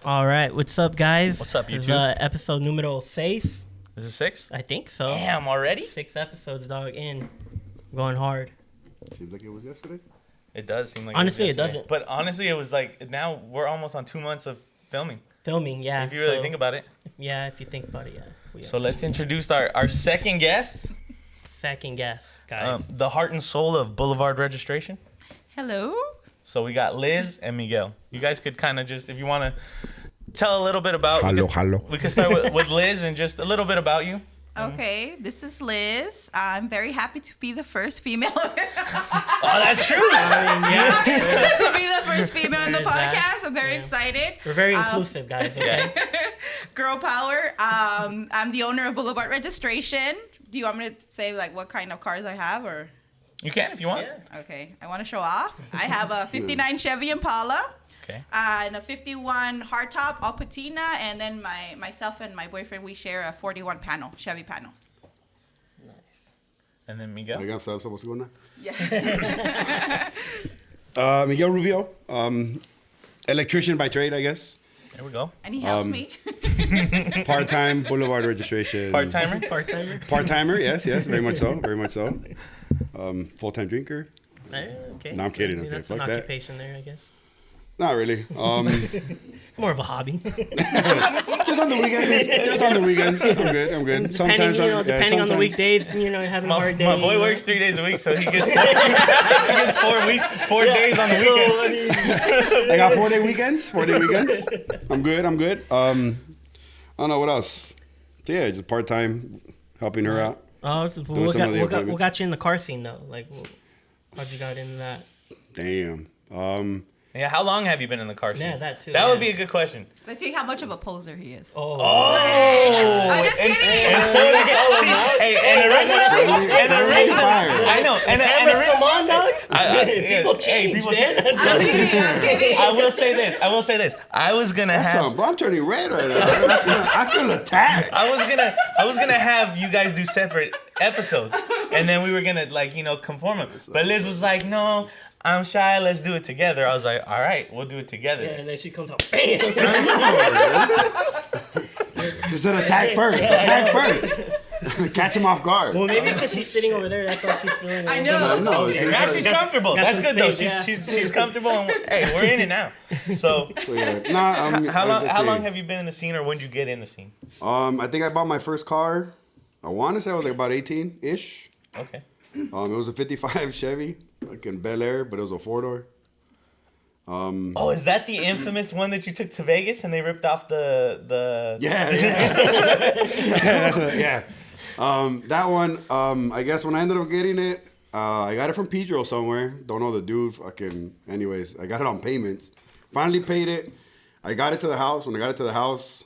All right, what's up, guys? What's up, This is YouTube? episode numero 6. Is it 6? I think so. Damn, already? 6 episodes, dog, in. Going hard. Seems like it was yesterday. It does seem like Honestly, was it yesterday. doesn't. But honestly, it was like, now we're almost on 2 months of filming. Filming, yeah. If you really think about it. Yeah, if you think about it, yeah. We So are. let's introduce our second guest, Second guess, guys. the heart and soul of Boulevard Registration. Hello. So we got Liz and Miguel. You guys could kind of just, if you want to tell a little bit about. Hello. We could start with Liz and just a little bit about you. Okay, this is Liz. I'm very happy to be the first female Oh, that's true. I mean, yeah. to be the first female in the There's that. podcast. I'm very excited. We're very inclusive, guys, okay? Girl power. I'm the owner of Boulevard Registration. Do you want me to say like what kind of cars I have or? You can if you want. Yeah. Okay, I want to show off. I have a 59 Chevy Impala. Okay. And a 51 hardtop all patina, and then myself and my boyfriend, we share a 41 panel Chevy panel. Nice. And then I Miguel. guess I'm supposed to go now. Yeah. Miguel Rubio, electrician by trade, I guess. There we go. And he helps me. Part-time Boulevard Registration. Part-timer. Part-timer? Part-timer, yes, very much so. Full-time drinker. Okay. No, I'm kidding, I mean, okay, that's fuck an that. occupation there, I guess. Not really. More of a hobby. Just on the weekends. I'm good. Sometimes Depending on the sometimes. weekdays, having a hard day. My boy works 3 days a week, so he gets 4 days on the weekend. I got 4-day weekends. I'm good. I don't know what else. So yeah, just part-time, helping her out. Oh, so Doing what some of the got appointments. you in the car scene, though? Like, how'd you got into that? Damn. Yeah, how long have you been in the car scene? Yeah, that too, That would yeah. be a good question. Let's see how much of a poser he is. Oh. I'm just kidding. And so I know. And Come on, dog. People hey, change, people man. change. I'm kidding. I will say this. I was gonna That's have. something, bro. I'm turning red right now. I feel attacked. I was gonna have you guys do separate episodes, and then we were gonna conform them. But Liz was like, "No, I'm shy. Let's do it together." I was like, "All right, we'll do it together." Yeah, and then she comes out, bam. Just an attack first. Catch him off guard. Well, maybe because she's sitting over there, that's why she's feeling. I know. No, Now she's comfortable. got That's some good though. space, She's comfortable. And hey, we're in it now. So, So yeah. Nah, how long have you been in the scene, or when did you get in the scene? I think I bought my first car. I want to say I was like about 18-ish. Okay. It was a 55 Chevy, like in Bel Air, but it was a 4-door. Oh, is that the infamous one that you took to Vegas and they ripped off the? Yeah. Yeah. That one, I guess when I ended up getting it, I got it from Pedro somewhere. Don't know the dude. Anyways, I got it on payments. Finally paid it. I got it to the house. When I got it to the house,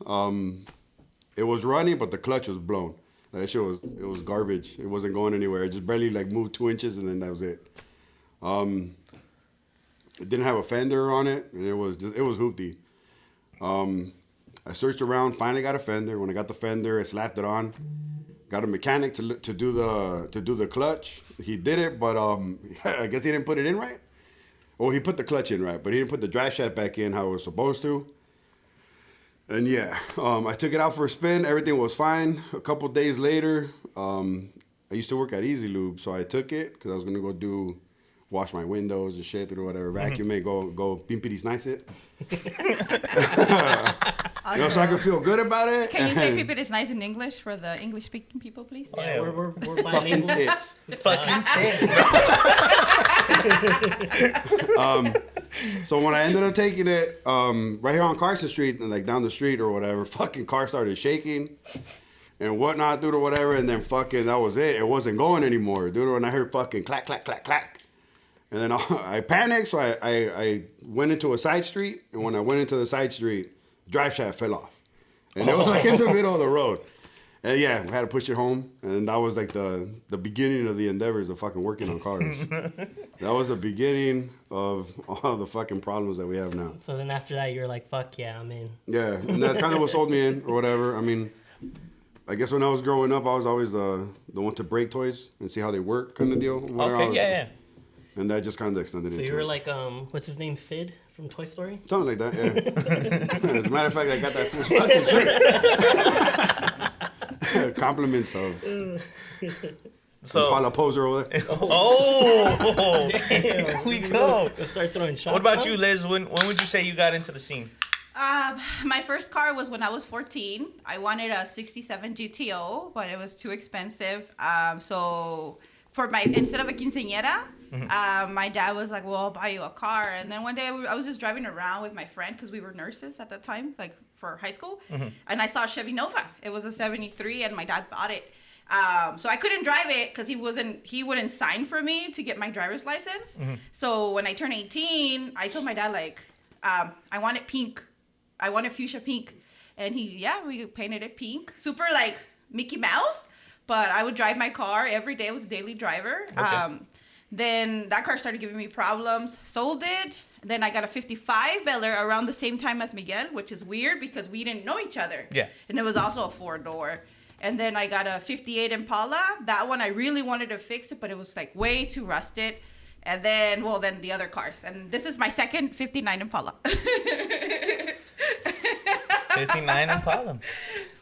it was running, but the clutch was blown. That shit was garbage. It wasn't going anywhere. It just barely moved 2 inches, and then that was it. It didn't have a fender on it, and it was hoopty. I searched around, finally got a fender. When I got the fender, I slapped it on. Got a mechanic to do the clutch. He did it, but I guess he didn't put it in right. Well, he put the clutch in right, but he didn't put the drive shaft back in how it was supposed to. And yeah, I took it out for a spin. Everything was fine. A couple days later, I used to work at Easy Lube, so I took it because I was gonna go wash my windows and shit or whatever, vacuum it, go pimpity snice it. So I could feel good about it. Can you say "people is nice" in English for the English-speaking people, please? Yeah, we're Fucking bilingual. tits. Fucking tits. So when I ended up taking it right here on Carson Street, and down the street or whatever, fucking car started shaking and whatnot, dude, or whatever, and then fucking that was it. It wasn't going anymore, dude. And I heard fucking clack, clack, clack, clack. And then I panicked, so I went into a side street, and when I went into the side street, drive shaft fell off. And it was in the middle of the road. And yeah, we had to push it home, and that was the beginning of the endeavors of fucking working on cars. That was the beginning of all the fucking problems that we have now. So then after that, you're like, fuck yeah, I'm in. Yeah, and that's kind of what sold me in, or whatever. I mean, I guess when I was growing up, I was always the one to break toys and see how they work kind of deal. Okay, yeah. And that just kind of extended So into you were it. like, what's his name, Sid from Toy Story? Something like that, yeah. As a matter of fact, I got that fucking shirt. Compliments of So, Paula Poser over there. oh, here we go. Let's start throwing shots. What about out. you, Liz? When would you say you got into the scene? My first car was when I was 14. I wanted a 67 GTO, but it was too expensive. So instead of a quinceañera, my dad was like, well, I'll buy you a car. And then one day I was just driving around with my friend because we were nurses at that time, like for high school. And I saw a Chevy Nova. It was a 73 and my dad bought it. So I couldn't drive it because he wouldn't sign for me to get my driver's license. So when I turned 18, I told my dad, like, I want it pink. I want a fuchsia pink. And we painted it pink. Super like Mickey Mouse. But I would drive my car every day. I was a daily driver. Okay. Then that car started giving me problems. Sold it. Then I got a 55 Bel Air around the same time as Miguel, which is weird because we didn't know each other. Yeah. And it was also a 4-door. And then I got a 58 Impala. That one I really wanted to fix it, but it was like way too rusted. And then the other cars. And this is my second 59 Impala. 59 Impala.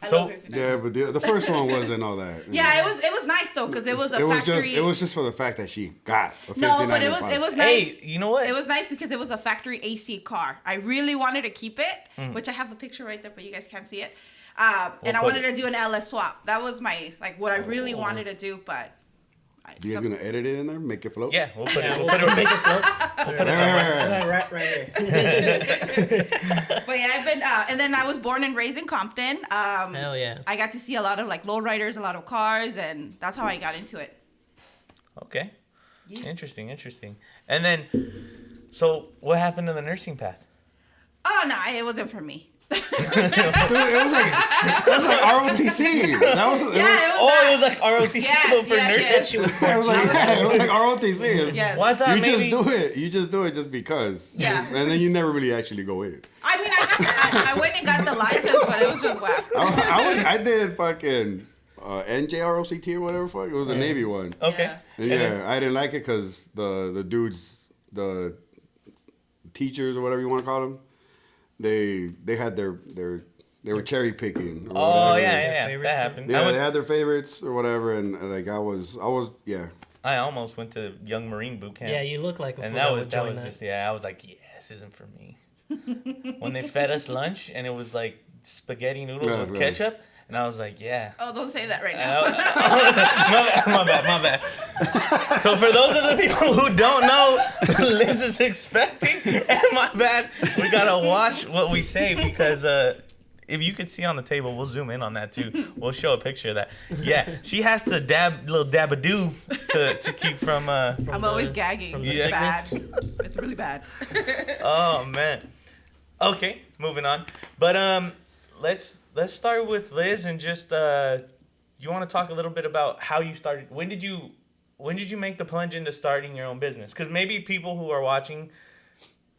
I So love 59. Yeah, but the first one wasn't all that. Yeah, it was nice though because it was a factory. It was just for the fact that she got a 59 No, but it Impala. was nice. hey, you know what? It was nice because it was a factory AC car. I really wanted to keep it, which I have the picture right there, but you guys can't see it. And I put wanted to do an LS swap. That was my what I really wanted to do, but. You guys gonna edit it in there, make it float? Yeah, we'll put it. We'll We'll put it. make it float. We'll put it somewhere. Right here. But yeah, I've been, and then I was born and raised in Compton. Hell yeah. I got to see a lot of like lowriders, a lot of cars, and that's how I got into it. Okay. Yeah. Interesting. And then, so what happened to the nursing path? Oh no, it wasn't for me. Dude, it was like ROTC. That was. It was like ROTC Yes, for yes, nurses. yes. She was It was like ROTC. Yes. Well, I thought You maybe. just do it just because. Yeah. And then you never really actually go in. I mean, I went and got the license, but it was just whack. I did fucking NJROCT or whatever fuck. It was a Navy one. Okay. Yeah. And yeah, I didn't like it because the dudes, the teachers or whatever you want to call them, they had they were cherry picking. Or Oh whatever. yeah. Favorites That or- happened. Yeah, they had their favorites or whatever, and like I was yeah. I almost went to Young Marine Boot Camp. Yeah, you look like a And fool that would was join just I was like, yeah, this isn't for me. When they fed us lunch and it was like spaghetti noodles Yeah, with yeah. ketchup, and I was like, yeah. Oh, don't say that right And now. my bad. So for those of the people who don't know, Liz is expecting, and my bad, we gotta watch what we say because if you could see on the table, we'll zoom in on that too. We'll show a picture of that. Yeah, she has to little dab-a-doo to keep from I'm always the- gagging. from the It's bad. sickness? It's really bad. Oh man. Okay, moving on. But let's start with Liz and just you want to talk a little bit about how you started. When did you make the plunge into starting your own business? Because maybe people who are watching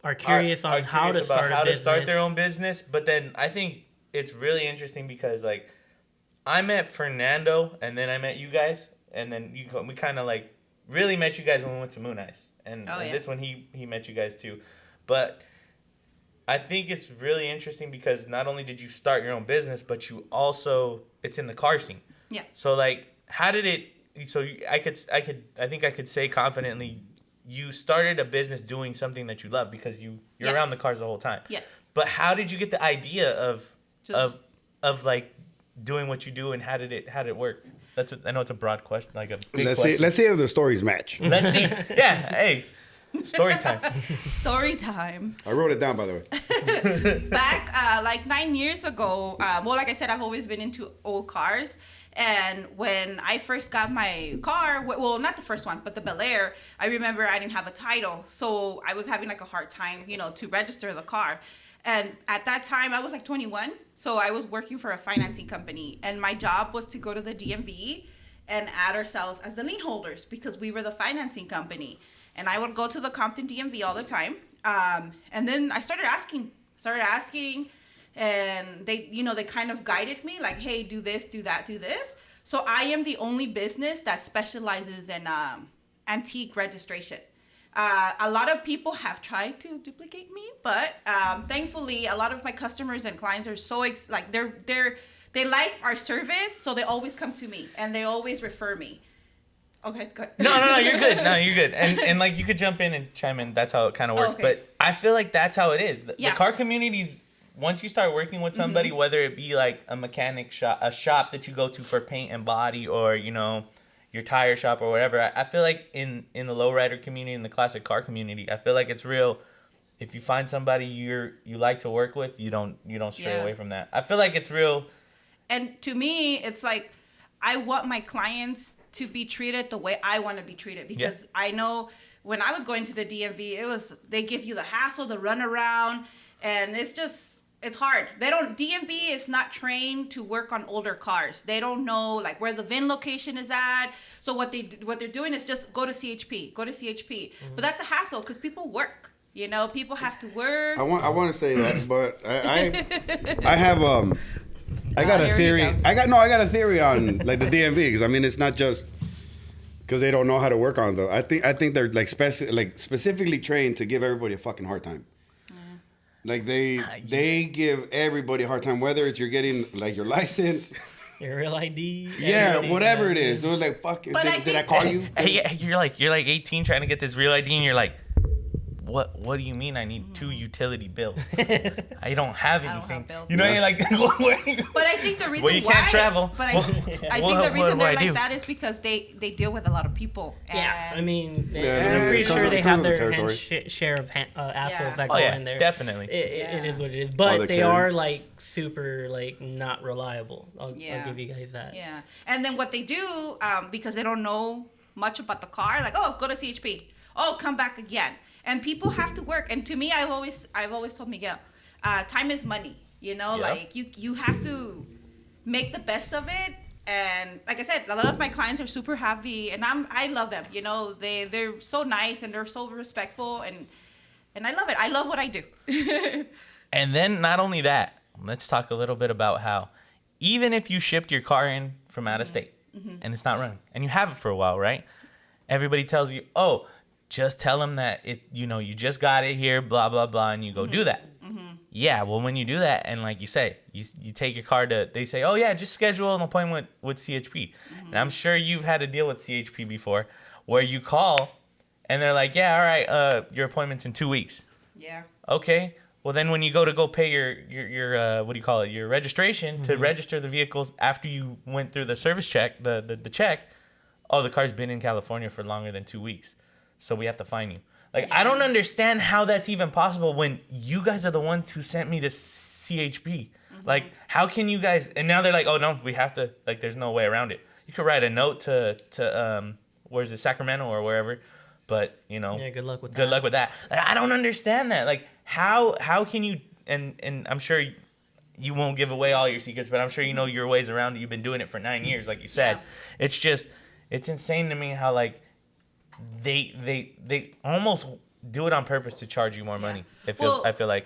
Are curious on how to start a business. to start their own business. But then I think it's really interesting because like I met Fernando and then I met you guys and then we kind of like really met you guys when we went to Moon Eyes and this one he met you guys too, but I think it's really interesting because not only did you start your own business but you also it's in the car scene. Yeah. So like how did it? So I think I could say confidently you started a business doing something that you love because you're Yes. around the cars the whole time. Yes. But how did you get the idea of Just- like doing what you do and how did it work? I know it's a broad question, like a big Let's question. see if the stories match. Let's see. Yeah. Hey, story time. Story time. I wrote it down, by the way. Back like 9 years ago, like I said, I've always been into old cars. And when I first got my car, well, not the first one, but the Bel Air, I remember I didn't have a title. So I was having like a hard time, to register the car. And at that time, I was like 21. So I was working for a financing company. And my job was to go to the DMV and add ourselves as the lien holders because we were the financing company. And I would go to the Compton DMV all the time. And then I started asking, and they kind of guided me like, hey, do this, do that, do this. So I am the only business that specializes in antique registration. A lot of people have tried to duplicate me, but thankfully, a lot of my customers and clients are so they like our service, so they always come to me and they always refer me. Okay, good. No, you're good. No, you're good. And like, you could jump in and chime in. That's how it kind of works. Okay. But I feel like that's how it is. The Yeah. car communities, once you start working with somebody, whether it be like a mechanic shop, a shop that you go to for paint and body, or, you know, your tire shop or whatever, I feel like in the lowrider community, in the classic car community, I feel like it's real. If you find somebody you like to work with, you don't stray away from that. I feel like it's real. And to me, it's like, I want my clients to be treated the way I want to be treated, because I know when I was going to the DMV, they give you the hassle, the runaround, and it's hard. DMV is not trained to work on older cars. They don't know like where the VIN location is at. So what they're doing is just go to CHP. But that's a hassle because people work. You know, people have to work. I want to say that, but I have I got a Here he theory. comes. I got a theory on like the DMV, because I mean it's not just because they don't know how to work on them. I think they're like specifically trained to give everybody a fucking hard time. Like they give everybody a hard time, whether it's you're getting like your license, Your real ID. yeah, whatever it is. They're like, fuck, But did I call you? Hey, you're like 18 trying to get this real ID, and you're like, what do you mean I need 2 utility bills? I don't have anything. bills. You know, you're like, But I think the reason well, you can't travel. But I Well, think the what reason do I they're like do? that is because they deal with a lot of people. And Yeah, I mean, Yeah, I'm pretty it comes sure with- they it comes have with their the share of assholes that Oh go yeah, in there. definitely. It is what it is, All but the they are Karens. like super like not reliable. I'll give you guys that. Yeah, and then what they do, because they don't know much about the car, like, oh, go to CHP. Oh, come back again. And people have to work. And to me, I've always told Miguel, time is money. You know, Yeah. like you have to make the best of it. And like I said, a lot of my clients are super happy, and I love them. You know, they're so nice and they're so respectful, and I love it. I love what I do. And then not only that, let's talk a little bit about how even if you shipped your car in from out of state and it's not running and you have it for a while, right? Everybody tells you, oh, just tell them that you just got it here, blah, blah, blah, and you go do that. Yeah, well, when you do that, and like you say, you take your car they say, oh yeah, just schedule an appointment with CHP. And I'm sure you've had to deal with CHP before, where you call and they're like, yeah, all right, your appointment's in 2 weeks. Yeah. Okay. Well, then when you go pay your what do you call it, your registration to register the vehicles after you went through the service check, the check, oh, the car's been in California for longer than 2 weeks, so we have to fine you. Like, I don't understand how that's even possible when you guys are the ones who sent me to CHP. Like, how can you guys? And now they're like, oh no, we have to. Like, there's no way around it. You could write a note to where's it, Sacramento or wherever. But, you know, Yeah, good luck with that. Good luck with that. Like, I don't understand that. Like, how can you? And I'm sure you won't give away all your secrets, but I'm sure you know your ways around it. You've been doing it for 9 years, like you said. Yeah. It's just, it's insane to me how like they almost do it on purpose to charge you more money. It feels. Well, I feel like.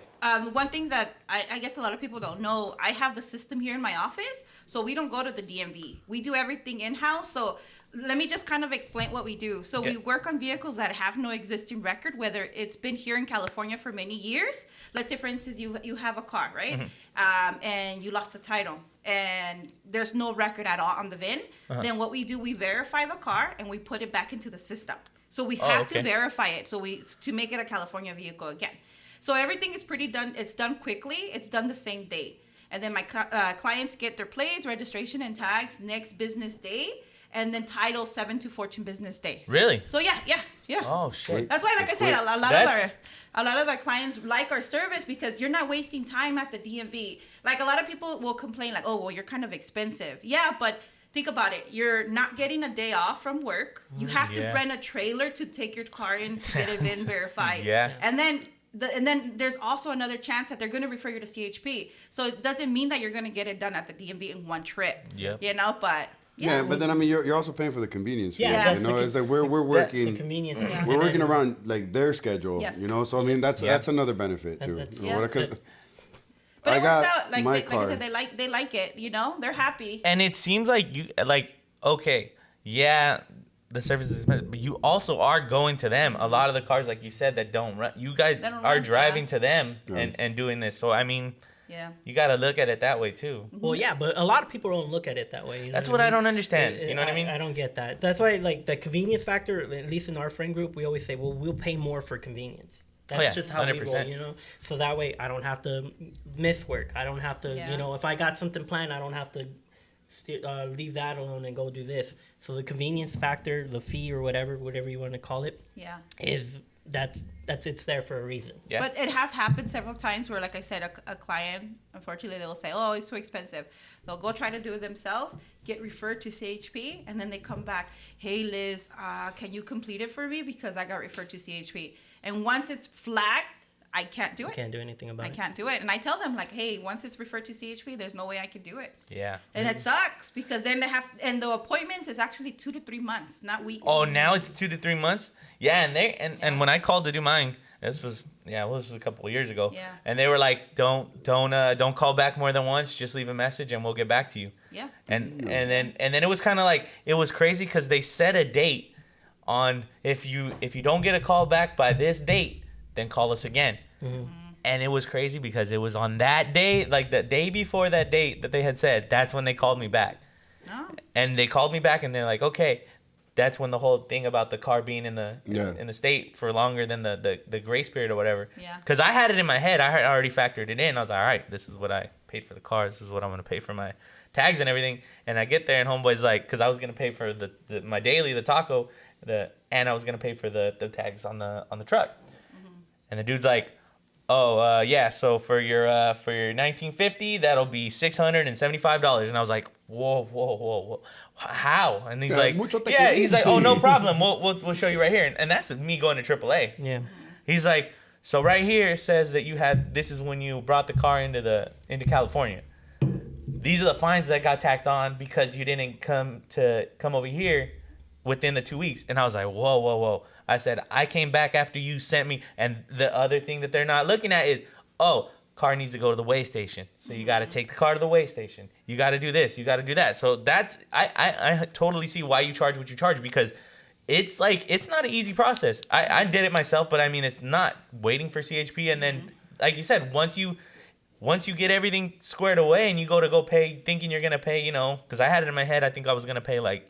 One thing that I guess a lot of people don't know, I have the system here in my office, so we don't go to the DMV. We do everything in-house. So let me just kind of explain what we do. So we work on vehicles that have no existing record, whether it's been here in California for many years. Let's say, for instance, you have a car, right? And you lost the title, and there's no record at all on the VIN. Then what we do, we verify the car, and we put it back into the system. So we have to verify it. So to make it a California vehicle again. So everything is pretty done. It's done quickly. It's done the same day. And then my clients get their plates, registration, and tags next business day. And then title 7 to 14 business days. Really? So yeah. Oh shit. That's why, like That's I said, quick. a lot of our clients like our service because you're not wasting time at the DMV. Like a lot of people will complain, like, oh, well, you're kind of expensive. Yeah, but think about it. You're not getting a day off from work. You have to rent a trailer to take your car in to get it VIN verified. Yeah. And then there's also another chance that they're going to refer you to CHP. So it doesn't mean that you're going to get it done at the DMV in one trip. Yep. You know, but Yeah, but then I mean, you're also paying for the convenience fee. Yeah, You know, it's like we're working. The convenience. Yeah. We're working around like their schedule. Yes. You know, so I mean that's another benefit too. That's- You know, because But I it got works out. Like, my like I car. said, they like it. You know, they're happy. And it seems like you like okay, yeah, the service is expensive, but you also are going to them. A lot of the cars, like you said, that don't run, you guys are driving to them and doing this. So I mean, you got to look at it that way too. Well, yeah, but a lot of people don't look at it that way. You know That's what I don't understand. You know what I mean? I don't get that. That's why, like, the convenience factor, at least in our friend group, we always say, well, we'll pay more for convenience. That's just how 100%. We roll, you know? So that way I don't have to miss work. I don't have to, you know, if I got something planned, I don't have to leave that alone and go do this. So the convenience factor, the fee or whatever you want to call it, is that's it's there for a reason. Yeah. But it has happened several times where, like I said, a client, unfortunately, they'll say, oh, it's too expensive. They'll go try to do it themselves, get referred to CHP, and then they come back, hey, Liz, can you complete it for me? Because I got referred to CHP. And once it's flagged, I can't do it. Can't do anything about it. I can't do it. And I tell them, like, hey, once it's referred to CHP, there's no way I can do it. Yeah. And it sucks because then they have, and the appointments is actually 2 to 3 months, not weeks. Oh, now it's 2 to 3 months? Yeah, and when I called to do mine, this was a couple of years ago. Yeah. And they were like, don't call back more than once. Just leave a message and we'll get back to you. Yeah. And then it was kind of like, it was crazy because they set a date on if you don't get a call back by this date, then call us again. Mm-hmm. And it was crazy because it was on that day, like the day before that date that they had said, that's when they called me back. Oh. And they called me back and they're like, okay, that's when the whole thing about the car being in the state for longer than the grace period or whatever. Yeah. Because I had it in my head. I had already factored it in. I was like, all right, this is what I paid for the car. This is what I'm going to pay for my tags and everything. And I get there and homeboy's like, because I was going to pay for my daily, the taco, and I was going to pay for the tags on the truck. Mm-hmm. And the dude's like, oh, yeah, so for your 1950, that'll be $675. And I was like, whoa, how? And he's like, he's like, oh, no problem. We'll show you right here. And that's me going to AAA. Yeah. He's like, so right here it says that this is when you brought the car into California. These are the fines that got tacked on because you didn't come over here within the 2 weeks. And I was like, whoa. I said, I came back after you sent me. And the other thing that they're not looking at is, car needs to go to the weigh station. So you got to take the car to the weigh station. You got to do this. You got to do that. So that's, I totally see why you charge what you charge, because it's like, it's not an easy process. I did it myself, but I mean, it's not waiting for CHP. And then, like you said, once you get everything squared away and you go pay, thinking you're going to pay, because I had it in my head, I think I was going to pay like,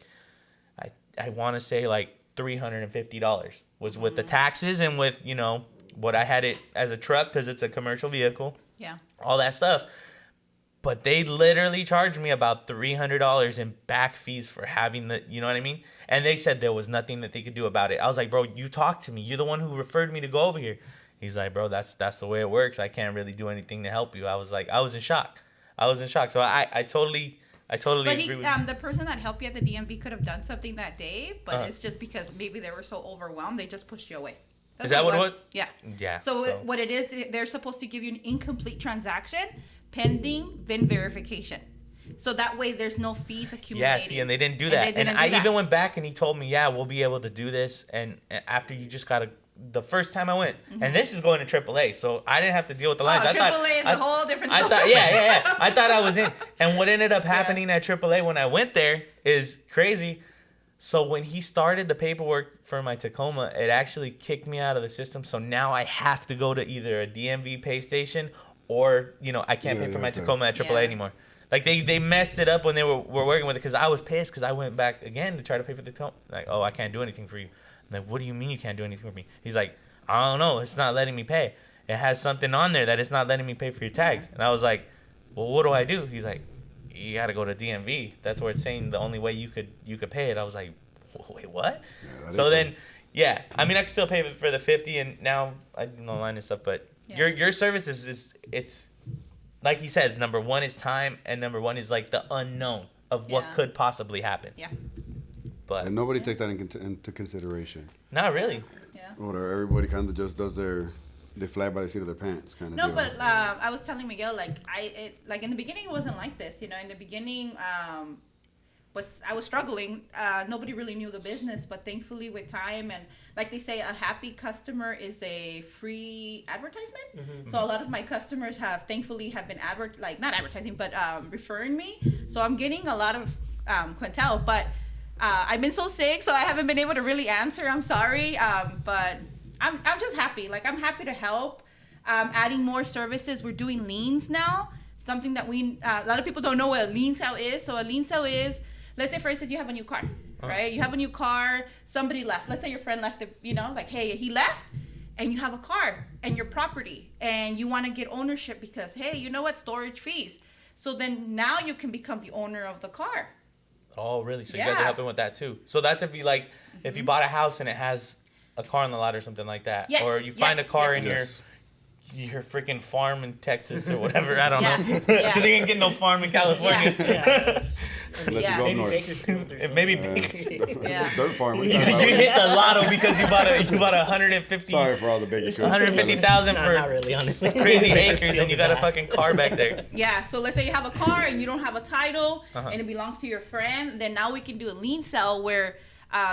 I want to say like $350 was with the taxes and with, what I had it as a truck because it's a commercial vehicle. Yeah. All that stuff. But they literally charged me about $300 in back fees for having you know what I mean? And they said there was nothing that they could do about it. I was like, bro, you talked to me. You're the one who referred me to go over here. He's like, bro, that's the way it works. I can't really do anything to help you. I was in shock. So I totally agree with you. The person that helped you at the DMV could have done something that day, but it's just because maybe they were so overwhelmed, they just pushed you away. Is that what it was? Yeah. Yeah. So what it is, they're supposed to give you an incomplete transaction pending VIN verification. So that way there's no fees accumulated. Yeah, see, and they didn't do that. And I even went back and he told me, yeah, we'll be able to do this. And after you just got to, the first time I went, and this is going to AAA, so I didn't have to deal with the lines. AAA is a whole different story. I thought I was in. And what ended up happening at AAA when I went there is crazy. So when he started the paperwork for my Tacoma, it actually kicked me out of the system. So now I have to go to either a DMV pay station or, I can't pay for my Tacoma at AAA anymore. Like they messed it up when they were working with it, because I was pissed because I went back again to try to pay for the Tacoma. Like, oh, I can't do anything for you. I'm like, what do you mean you can't do anything for me? He's like, I don't know. It's not letting me pay. It has something on there that it's not letting me pay for your tags. And I was like, well, what do I do? He's like, you got to go to DMV. That's where it's saying the only way you could pay it. I was like, wait, what? Yeah, so then, I mean, I can still pay for the 50, and now I do online and stuff, but your service is it's like he says, number one is time, and number one is like the unknown of what could possibly happen. Yeah. And nobody takes that into consideration. Not really. Yeah. Or everybody kind of just does they fly by the seat of their pants kind of deal. No, but I was telling Miguel, like in the beginning it wasn't like this, In the beginning, I was struggling. Nobody really knew the business, but thankfully with time and like they say, a happy customer is a free advertisement. Mm-hmm. So a lot of my customers have been not advertising, but referring me. So I'm getting a lot of clientele, but I've been so sick, so I haven't been able to really answer. I'm sorry, but I'm just happy. Like, I'm happy to help. Adding more services. We're doing liens now. Something that a lot of people don't know what a lien sale is. So a lien sale is, let's say for instance you have a new car, right? You have a new car. Somebody left. Let's say your friend left. Like, hey, he left. And you have a car and your property and you want to get ownership because, hey, you know what? Storage fees. So then now you can become the owner of the car. Oh, really? So you guys are helping with that too. So that's if you if you bought a house and it has a car on the lot or something like that. Yes. Or you find a car in your freaking farm in Texas or whatever. I don't know. Because you ain't get no farm in California. Unless you go up north. Maybe Dirt farm. You hit the lotto because you bought a 150. Sorry for all the Baker Street. 150,000 for not really, honestly. crazy acres, and you got a fucking car back there. Yeah. So let's say you have a car and you don't have a title, and it belongs to your friend. Then now we can do a lien sale where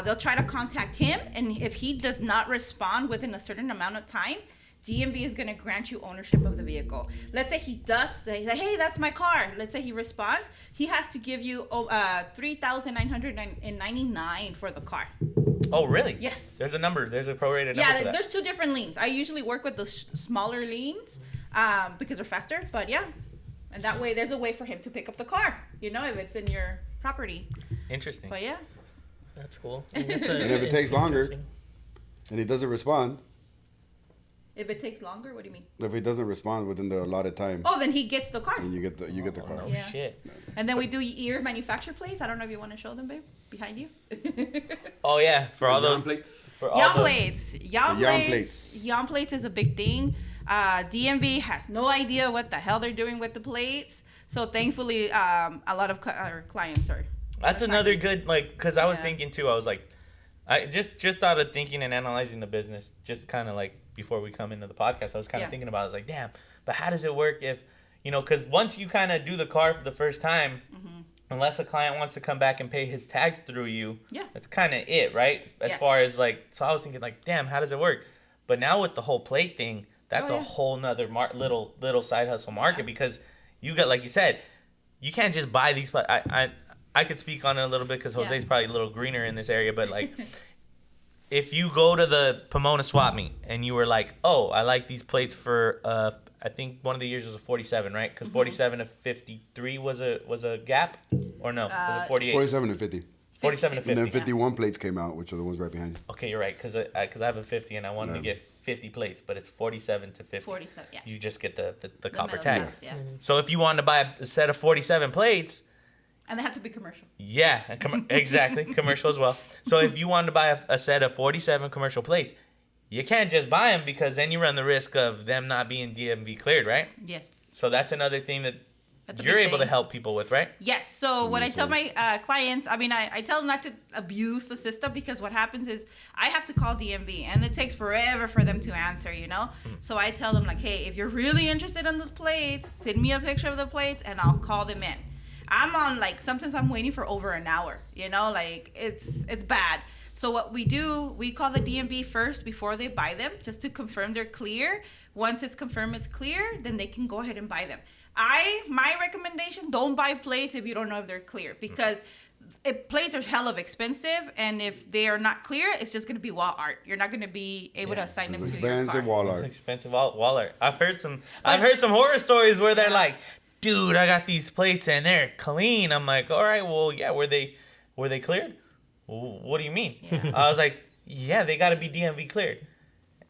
they'll try to contact him, and if he does not respond within a certain amount of time, DMV is going to grant you ownership of the vehicle. Let's say he does say, hey, that's my car. Let's say he responds. He has to give you $3,999 for the car. Oh, really? Yes. There's a number. There's a prorated number for that. There's two different liens. I usually work with the smaller liens because they're faster. But yeah, and that way there's a way for him to pick up the car, if it's in your property. Interesting. But yeah. That's cool. And if it takes longer and he doesn't respond. If it takes longer, what do you mean? If he doesn't respond within the allotted time. Oh, then he gets the car. And you get the car. No shit. And then we do ear manufacture plates. I don't know if you want to show them, babe. Behind you. Oh yeah, for all those plates. For all Yawn those. plates. Yawn plates is a big thing. DMV has no idea what the hell they're doing with the plates. So thankfully, a lot of our clients are. That's another good because I was thinking too. I was like, I just out of thinking and analyzing the business, just kind of before we come into the podcast, I was kind of thinking about it. I was like, damn, but how does it work if, because once you kind of do the car for the first time, unless a client wants to come back and pay his tax through you, that's kind of it, right? As far as so I was thinking damn, how does it work? But now with the whole plate thing, that's a whole nother little side hustle market because you got, like you said, you can't just buy these. I could speak on it a little bit because Jose's probably a little greener in this area, but if you go to the Pomona swap meet and you were like, oh, I like these plates for, I think one of the years was a 47, right? Because 47 to 53 was a gap, or no? Was it 48? 47 to 50. 47 to 50. And then 51 plates came out, which are the ones right behind you. Okay, you're right, because I have a 50 and I wanted to get 50 plates, but it's 47 to 50. 47, yeah. You just get the copper metal tag. tags, yeah. So if you wanted to buy a set of 47 plates. And they have to be commercial. Yeah, exactly. Commercial as well. So if you wanted to buy a set of 47 commercial plates, you can't just buy them because then you run the risk of them not being DMV cleared, right? Yes. So that's another thing that you're able to help people with, right? Yes. So what I tell my clients, I tell them not to abuse the system because what happens is I have to call DMV and it takes forever for them to answer, So I tell them hey, if you're really interested in those plates, send me a picture of the plates and I'll call them in. I'm on sometimes I'm waiting for over an hour, it's bad. So what we do, we call the DMV first before they buy them, just to confirm they're clear. Once it's confirmed it's clear, then they can go ahead and buy them. My recommendation, don't buy plates if you don't know if they're clear because plates are hell of expensive, and if they are not clear, it's just going to be wall art. You're not going to be able to assign them to your car. Expensive wall art. Expensive wall art. I've heard some horror stories where they're like, dude, I got these plates and they're clean. I'm like, all right, well, yeah, were they cleared? What do you mean? Yeah. I was like, yeah, they got to be DMV cleared.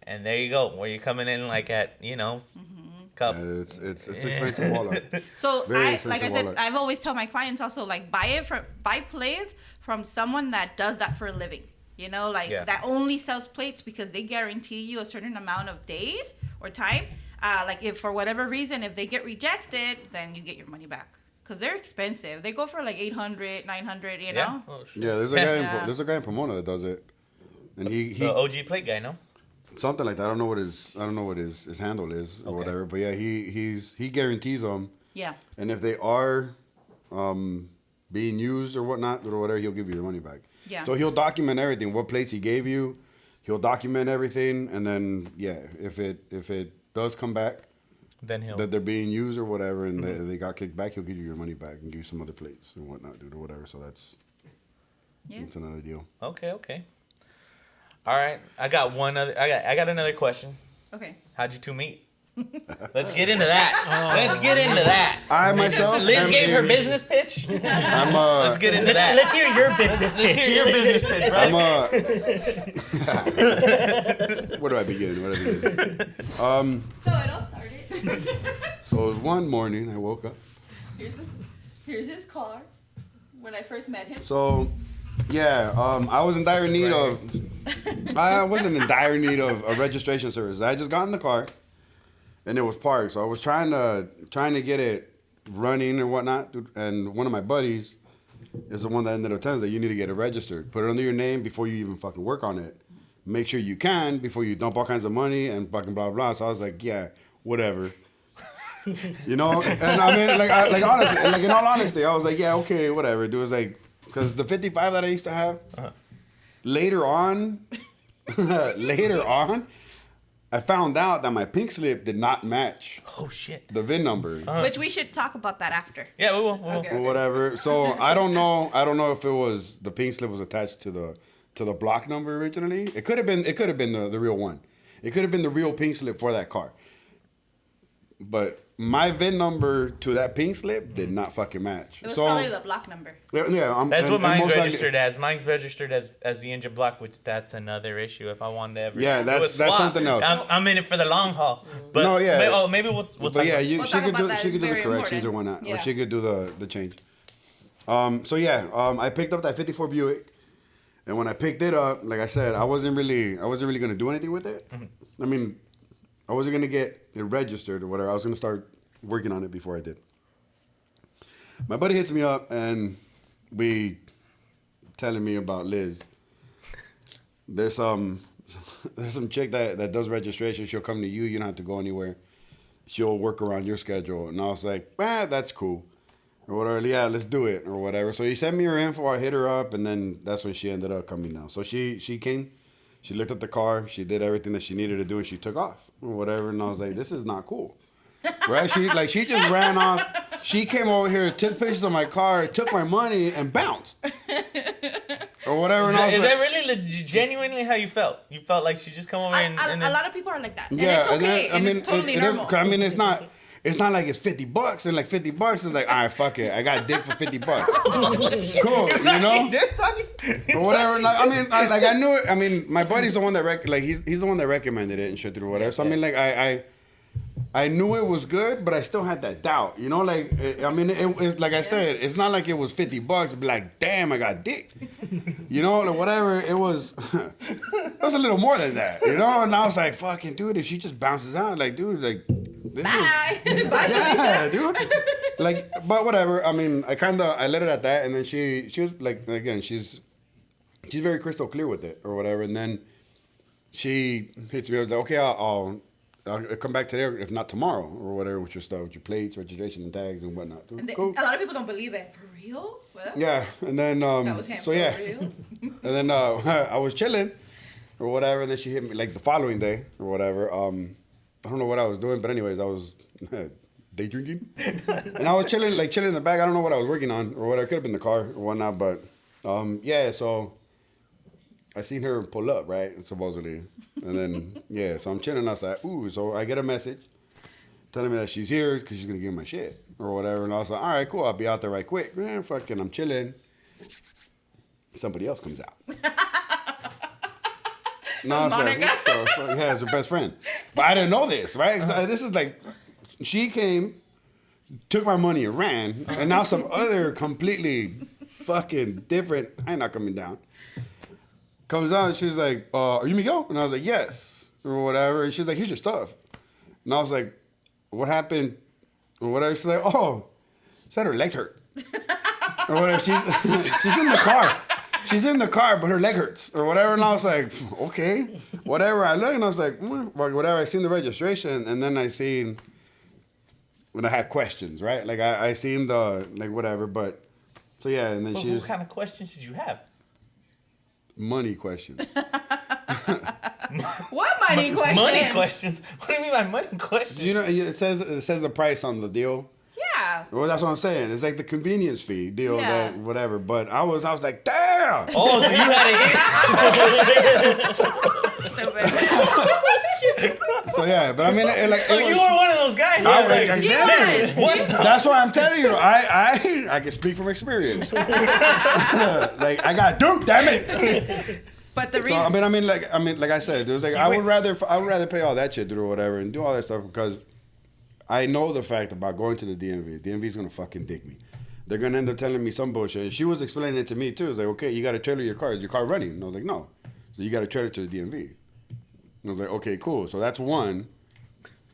And there you go, where you're coming in at, cup. Yeah, it's expensive wall art. So I've always tell my clients also buy plates from someone that does that for a living. That only sells plates because they guarantee you a certain amount of days or time. If for whatever reason, if they get rejected, then you get your money back. Because they're expensive. They go for $800, $900, know? Oh, sure. Yeah, there's a guy in Pomona that does it. And he the OG plate guy, no? Something like that. I don't know what his handle is or whatever. But yeah, he guarantees them. Yeah. And if they are being used or whatnot or whatever, he'll give you your money back. Yeah. So he'll document everything, what plates he gave you. He'll document everything, and then if it does come back, then that they're being used or whatever, and they got kicked back, he'll give you your money back and give you some other plates and whatnot, dude, or whatever. So Yeah. It's another deal. Okay. All right. I got another question. Okay. How'd you two meet? Let's get into that. Let's get into that. I myself. Liz gave her business pitch. Let's get into that. Let's hear your business pitch. Let's hear your business pitch, bro. Where do I begin? So it all started. So it was one morning I woke up. Here's his car. When I first met him. So, yeah, I was in dire need of. I wasn't in dire need of a registration service. I just got in the car, and it was parked. So I was trying to get it running and whatnot. And one of my buddies is the one that ended up telling us that you need to get it registered. Put it under your name before you even fucking work on it. Make sure you can before you dump all kinds of money and fucking blah blah. So I was like, yeah, whatever. You know, and I mean, honestly, in all honesty, I was like, yeah, okay, whatever. Dude, was like, because the 55 that I used to have, later on, I found out that my pink slip did not match. Oh shit. The VIN number. Which we should talk about that after. Yeah, we will. Okay. Whatever. So I don't know if it was the pink slip was attached to the block number originally. It could have been the real one. It could have been the real pink slip for that car. But my VIN number to that pink slip did not fucking match. It was probably the block number. Yeah, that's what mine's registered as. Mine's registered as the engine block, which that's another issue. If I wanted to ever, yeah, that's something else. I'm in it for the long haul. But no, yeah. Maybe we'll but yeah, she could do the important. corrections or whatnot, Yeah. or she could do the change. So yeah, I picked up that 54 Buick, and when I picked it up, like I said, I wasn't really gonna do anything with it. Mm-hmm. I mean, I wasn't gonna get it registered or whatever. I was gonna start working on it before I did. My buddy hits me up and we telling me about Liz. There's some chick that does registration. She'll come to you. You don't have to go anywhere. She'll work around your schedule. And I was like, that's cool. Or whatever. Yeah, let's do it or whatever. So he sent me her info. I hit her up, and then that's when she ended up coming down. So she came. She looked at the car. She did everything that she needed to do, and she took off or whatever. And I was like, this is not cool. Right? She just ran off. She came over here, took pictures of my car, took my money, and bounced. Or whatever. And is that really genuinely how you felt? You felt like she just come over and then... A lot of people are like that. And yeah, it's okay. I mean, it's totally it normal. is, I mean, it's not like it's $50 and like $50 is like, all right, fuck it. I got dick for $50. Cool, you know? Or whatever. Like, I mean, I knew it. I mean, my buddy's the one that he's the one that recommended it and shit or whatever. So I mean, like I knew it was good, but I still had that doubt. You know, like, I mean, it's like I said, it's not like it was $50. It'd be like, damn, I got dick. You know, like whatever. It was a little more than that, you know? And I was like, fucking, dude, if she just bounces out, like, dude, like, this Bye. Bye, yeah, dude. Like, but whatever. I mean, I let it at that. And then she was like, again, she's very crystal clear with it or whatever. And then she hits me. I was like, okay, I'll come back today, if not tomorrow, or whatever, with your stuff, with your plates, registration, and tags, and whatnot. And cool. A lot of people don't believe it. For real? What? Yeah, and then That was him. so For yeah, real? and then I was chilling, or whatever, and then she hit me like the following day, or whatever. I don't know what I was doing, but anyways, I was day drinking, and I was chilling in the back. I don't know what I was working on, or whatever. It could have been the car or whatnot, but yeah, so. I seen her pull up, right, supposedly. And then, yeah, so I'm chilling outside. Ooh, so I get a message telling me that she's here because she's going to give me my shit or whatever. And I was like, all right, cool, I'll be out there right quick. Man, fucking, I'm chilling. Somebody else comes out. No, I was like, what the fuck? Yeah, it's her best friend. But I didn't know this, right? 'Cause this is like, she came, took my money and ran, and now some other completely fucking different, I ain't not coming down. Comes out and she's like, are you Miguel? And I was like, yes, or whatever. And she's like, here's your stuff. And I was like, what happened? Or whatever. She's like, oh, she said her legs hurt. Or whatever. She's in the car. She's in the car, but her leg hurts. Or whatever. And I was like, okay, whatever. I looked and I was like, whatever. I seen the registration. And then I seen, when I had questions, right? Like I seen the, like whatever. But, so yeah. And then What kind of questions did you have? Money questions. What money questions? Money questions? What do you mean by money questions? You know, it says the price on the deal. Yeah. Yeah. Well, that's what I'm saying. It's like the convenience fee deal, Yeah. that whatever. But I was like, damn. Oh, so you had So yeah, but I mean, So you were one of those guys. I was was like, exactly. what? That's why I'm telling you. I can speak from experience. Like I got duped, damn it. But the So, reason. like I said, it was like I would rather pay all that shit or whatever and do all that stuff because I know the fact about going to the DMV. DMV is gonna fucking dig me. They're gonna end up telling me some bullshit. And she was explaining it to me too. It's like, okay, you got to trailer your car. Is your car running? And I was like, no. So you got to trailer to the DMV. And I was like, okay, cool. So that's one.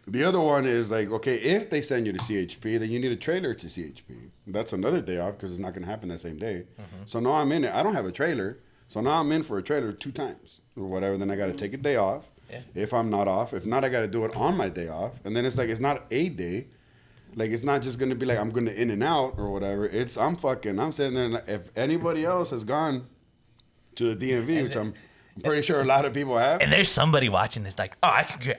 The other one is like, okay, if they send you to CHP, then you need a trailer to CHP. That's another day off because it's not gonna happen that same day. Mm-hmm. So now I'm in it. I don't have a trailer. So now I'm in for a trailer 2 times or whatever. Then I got to take a day off. Yeah. If I'm not off. If not, I got to do it on my day off. And then it's like, it's not a day. Like, it's not just going to be like, I'm going to in and out or whatever. I'm sitting there. And if anybody else has gone to the DMV, which I'm pretty sure a lot of people have. And there's somebody watching this like, oh, I could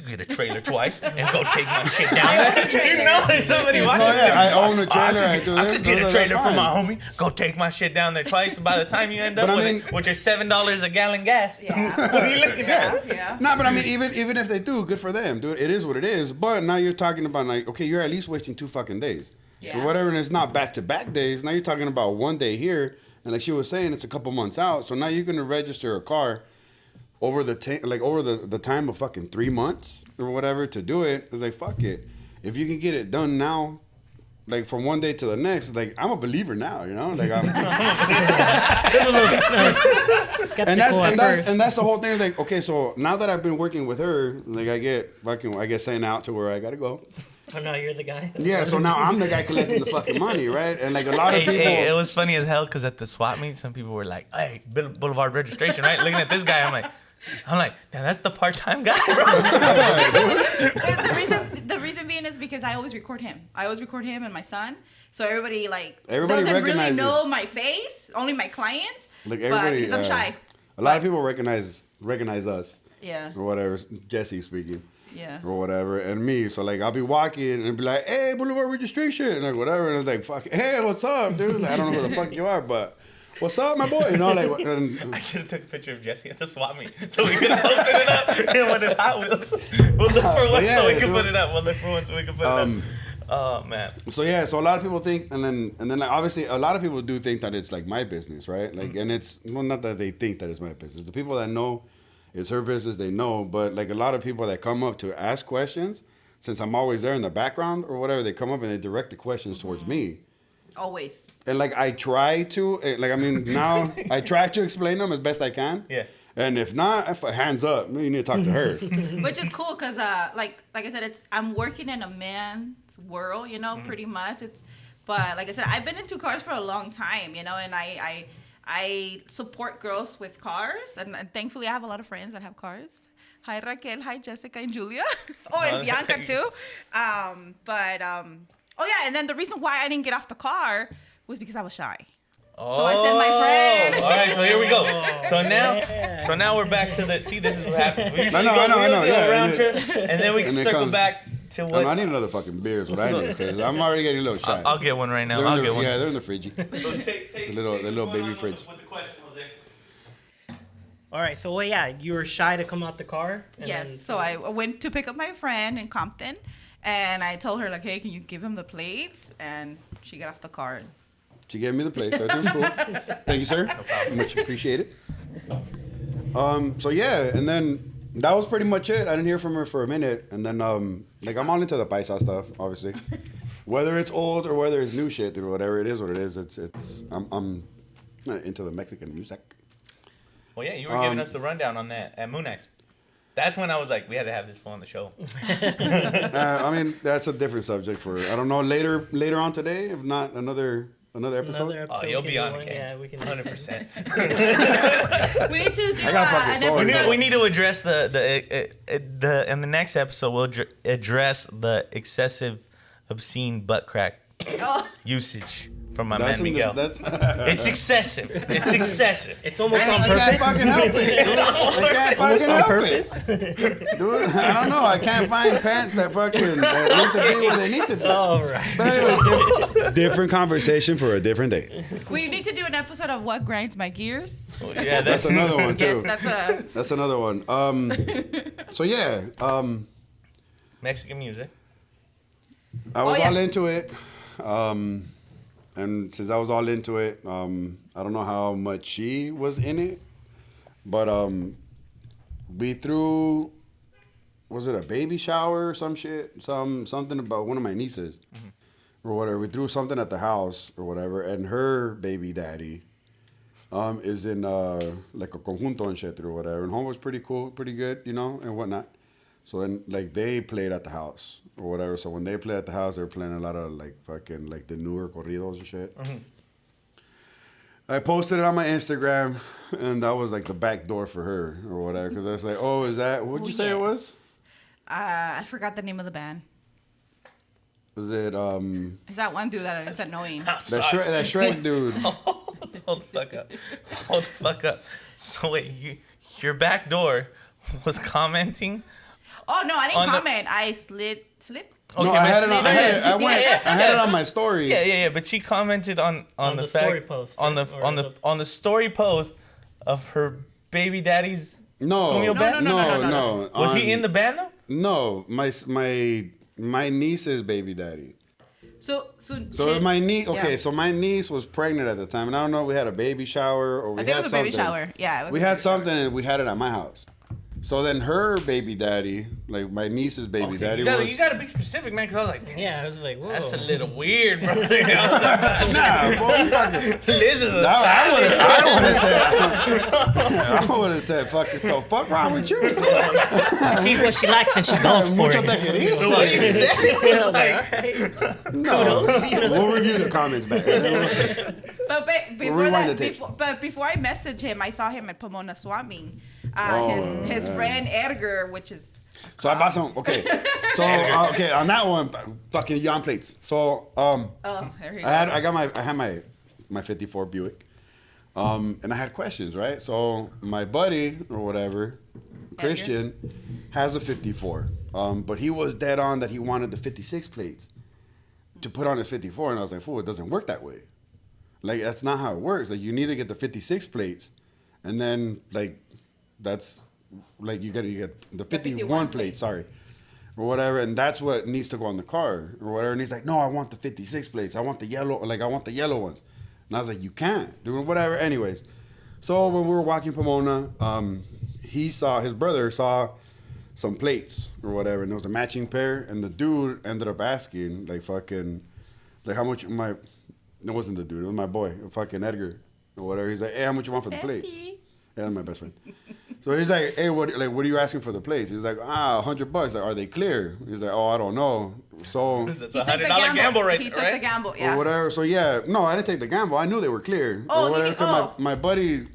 get a trailer twice and go take my shit down there. You know, there's somebody watching. Oh, yeah, I own a trailer. I could get a trailer for my homie. Go take my shit down there twice. And by the time you end up with your $7 a gallon gas, Yeah. what are you looking at? Yeah. No, but I mean, even if they do, good for them, dude. It is what it is. But now you're talking about like, okay, you're at least wasting 2 fucking days. Yeah. Or whatever, and it's not back-to-back days. Now you're talking about 1 day here, and like she was saying, it's a couple months out. So now you're gonna register a car over the time of fucking 3 months or whatever to do it. It's like, fuck it. If you can get it done now, like from 1 day to the next, like I'm a believer now, you know? Like I'm and that's the whole thing. It's like, okay, so now that I've been working with her, like I get sent out to where I gotta go. Oh no, you're the guy. Yeah, so now I'm the guy collecting the fucking money, right? And like a lot of people. It was funny as hell because at the swap meet, some people were like, "Hey, Boulevard Registration, right?" Looking at this guy, I'm like, damn, that's the part-time guy, bro. The reason being is because I always record him. And my son. So everybody doesn't recognizes. really know my face. Only my clients. Like everybody, because I'm shy. A lot of people recognize us. Yeah. Or whatever. Jesse speaking. Yeah. Or whatever, and me. So like I'll be walking and be like, "Hey, Boulevard Registration," and like whatever, and it's like, "Fuck, hey, what's up, dude?" Like, I don't know who the fuck you are, but what's up, my boy? You know, like. And, I should have took a picture of Jesse at the swap meet so we could have posted it up with his Hot Wheels. We'll look for one so we can put it up. Oh man. So yeah, so a lot of people think, and then like, obviously a lot of people do think that it's like my business, right? Like, and it's not that they think that it's my business. The people that know it's her business, they know. But like a lot of people that come up to ask questions, since I'm always there in the background or whatever, they come up and they direct the questions towards me. Always. And like I try to, now I try to explain them as best I can. Yeah. And if not, hands up, you need to talk to her. Which is cool because, like I said, I'm working in a man's world, you know, pretty much. But like I said, I've been into cars for a long time, you know, and I support girls with cars, and thankfully I have a lot of friends that have cars. Hi Raquel, hi Jessica and Julia, and Bianca too. Oh yeah, and then the reason why I didn't get off the car was because I was shy. Oh, so I sent my friend. All right, so here we go. So now we're back to the. See, this is what happens. We usually I know. Yeah, round trip, and then we can circle back to what. I need another fucking beer is what I need because I'm already getting a little shy. I'll get one right now. I'll get one. Yeah, they're in the fridge. So take the little baby fridge. With the question, Jose. All right, so you were shy to come out the car. Yes, so I went to pick up my friend in Compton, and I told her like, hey, can you give him the plates? And she got off the car. She gave me the plates. So cool. Thank you, sir. No problem. Much appreciated. So yeah, and then that was pretty much it. I didn't hear from her for a minute, and then like I'm all into the paisa stuff, obviously. Whether it's old or whether it's new shit or whatever it is, what it is. I'm into the Mexican music. Well, yeah, you were giving us the rundown on that at Moon Eyes. That's when I was like, we had to have this fool on the show. I mean, that's a different subject for I don't know later on today, if not another episode. Oh, you'll be on again. Yeah, we can 100%. We need to do we need to address the in the next episode. We'll address the excessive, obscene butt crack usage from my man Miguel. It's excessive. It's excessive. It's almost on I purpose. can't fucking help it. I can't fucking help it. Dude, I don't know. I can't find pants that need to be where they need to be. All right. But anyway, different conversation for a different day. We need to do an episode of what grinds my gears. Yeah, That's another one too. Yes, That's another one. So yeah, Mexican music. I was all into it. And since I was all into it, I don't know how much she was in it, but we threw, was it a baby shower or some shit? Something about one of my nieces or whatever. We threw something at the house or whatever, and her baby daddy is in like a conjunto and shit or whatever. And home was pretty cool, pretty good, you know, and whatnot. So then, like, they played at the house or whatever. So when they played at the house, they were playing a lot of, like, fucking, like, the newer corridos and shit. Mm-hmm. I posted it on my Instagram, and that was, like, the back door for her or whatever. Because I was like, oh, is that, what'd you say it was? I forgot the name of the band. Was it, Is that one dude that is annoying? that Shrek dude. Hold the fuck up. So, wait, your back door was commenting? Oh no, I didn't comment. I slid. Okay, no, I had it on. I had it on my story. Yeah. But she commented on the story fact, post on the story post of her baby daddy's. No. Was he in the band though? No, my niece's baby daddy. So my niece. Okay, yeah. so my niece was pregnant at the time, and I don't know if we had a baby shower or we I think had it was a something. baby shower. Yeah, We had something, and we had it at my house. So then her baby daddy, like my niece's baby daddy, you gotta be specific, man. Because I was like, damn, Yeah, I was like, whoa. that's a little weird, bro. nah, boy, you fucking. Liz is a I would have said, fuck it, the fuck wrong with you? She sees what she likes and she goes for Mucho it. te querís. What you said? All right. No, Kudos, you know. we'll review the comments back. But before Rewind that, the tape. before I messaged him, I saw him at Pomona swamming. His yeah. friend Edgar, which is. So I bought some. Okay, so okay on that one, fucking Yon plates. So There you go. I had my 54 Buick, and I had questions, right? So my buddy or whatever, Christian, has a 54, but he was dead on that he wanted the 56 plates to put on his 54, and I was like, fool, it doesn't work that way. Like that's not how it works. Like you need to get the 56 plates, and then like that's like you get the 51 plate, sorry, or whatever, and that's what needs to go on the car or whatever. And he's like, no, I want the 56 plates. I want the yellow, like I want the yellow ones. And I was like, you can't do whatever. Anyways, so when we were walking Pomona, his brother saw some plates or whatever, and there was a matching pair, and the dude ended up asking like fucking like how much it wasn't the dude, it was my boy, fucking Edgar or whatever. He's like, hey, how much you want for the plates? Yeah, that's my best friend. So he's like, hey, what are you asking for the plates? He's like, $100. Like, are they clear? He's like, oh, I don't know. So that's a $100 gamble right He there, took right? the gamble, yeah. or whatever. So yeah, no, I didn't take the gamble. I knew they were clear. Oh, or whatever. Because oh. my buddy,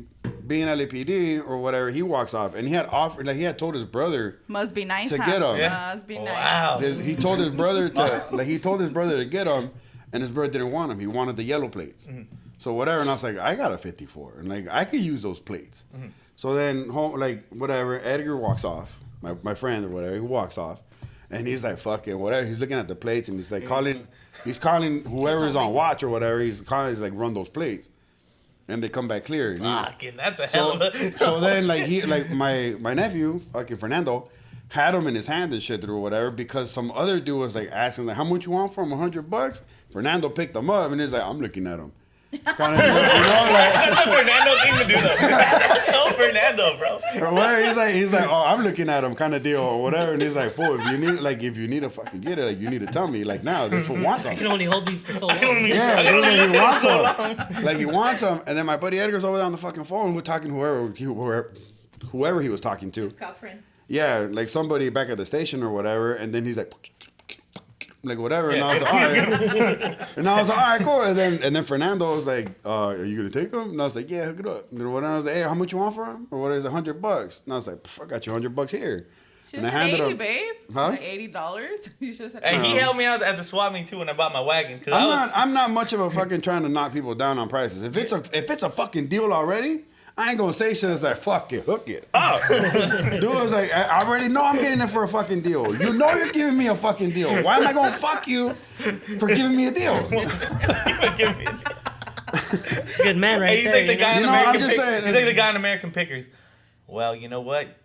being LAPD or whatever, he walks off, and he had offered, like he had told his brother Must be nice to huh? get 'em. Yeah. Must be nice. Wow. he told his brother to get them, and his brother didn't want them. He wanted the yellow plates. Mm-hmm. So whatever, and I was like, I got a 54, and like I could use those plates. Mm-hmm. So then, whatever, Edgar walks off, my friend or whatever, he walks off, and he's like, fucking whatever. He's looking at the plates, and he's like calling whoever's on watch or whatever. He's like, run those plates, and they come back clear. Fucking, that's a hell of a. So then, my nephew, fucking Fernando, had them in his hand and shit or whatever, because some other dude was like asking like, how much you want for him? $100. Fernando picked them up, and he's like, I'm looking at them. Kind of, That's a Fernando thing to do, though. That's so Fernando, bro. or whatever. He's like, oh, I'm looking at him, kind of deal, or whatever. And he's like, fool, if you need to fucking get it, like you need to tell me, like now, this fool wants them. I can only hold these for so long. Yeah, he wants them. Like he wants them, and then my buddy Edgar's over there on the fucking phone, we're talking whoever he was talking to. Girlfriend. Yeah, like somebody back at the station or whatever, and then he's like whatever, and I was like, all right. All right, cool. And then Fernando was like, are you gonna take him? And I was like, yeah, hook it up. And I was like, hey, how much you want for him? Or what is $100? And I was like, I got you $100 here. And I handed him, babe. huh? Like $80. You should have said. And he helped me out at the swap meet too when I bought my wagon. Cause I'm not much of a fucking trying to knock people down on prices. If it's a fucking deal already, I ain't gonna say shit that's like, fuck it, hook it. Oh. Dude was like, I already know I'm getting it for a fucking deal. You know you're giving me a fucking deal. Why am I gonna fuck you for giving me a deal? Good man, right he's there. Like the guy in American He's like the guy in American Pickers. Well, you know what?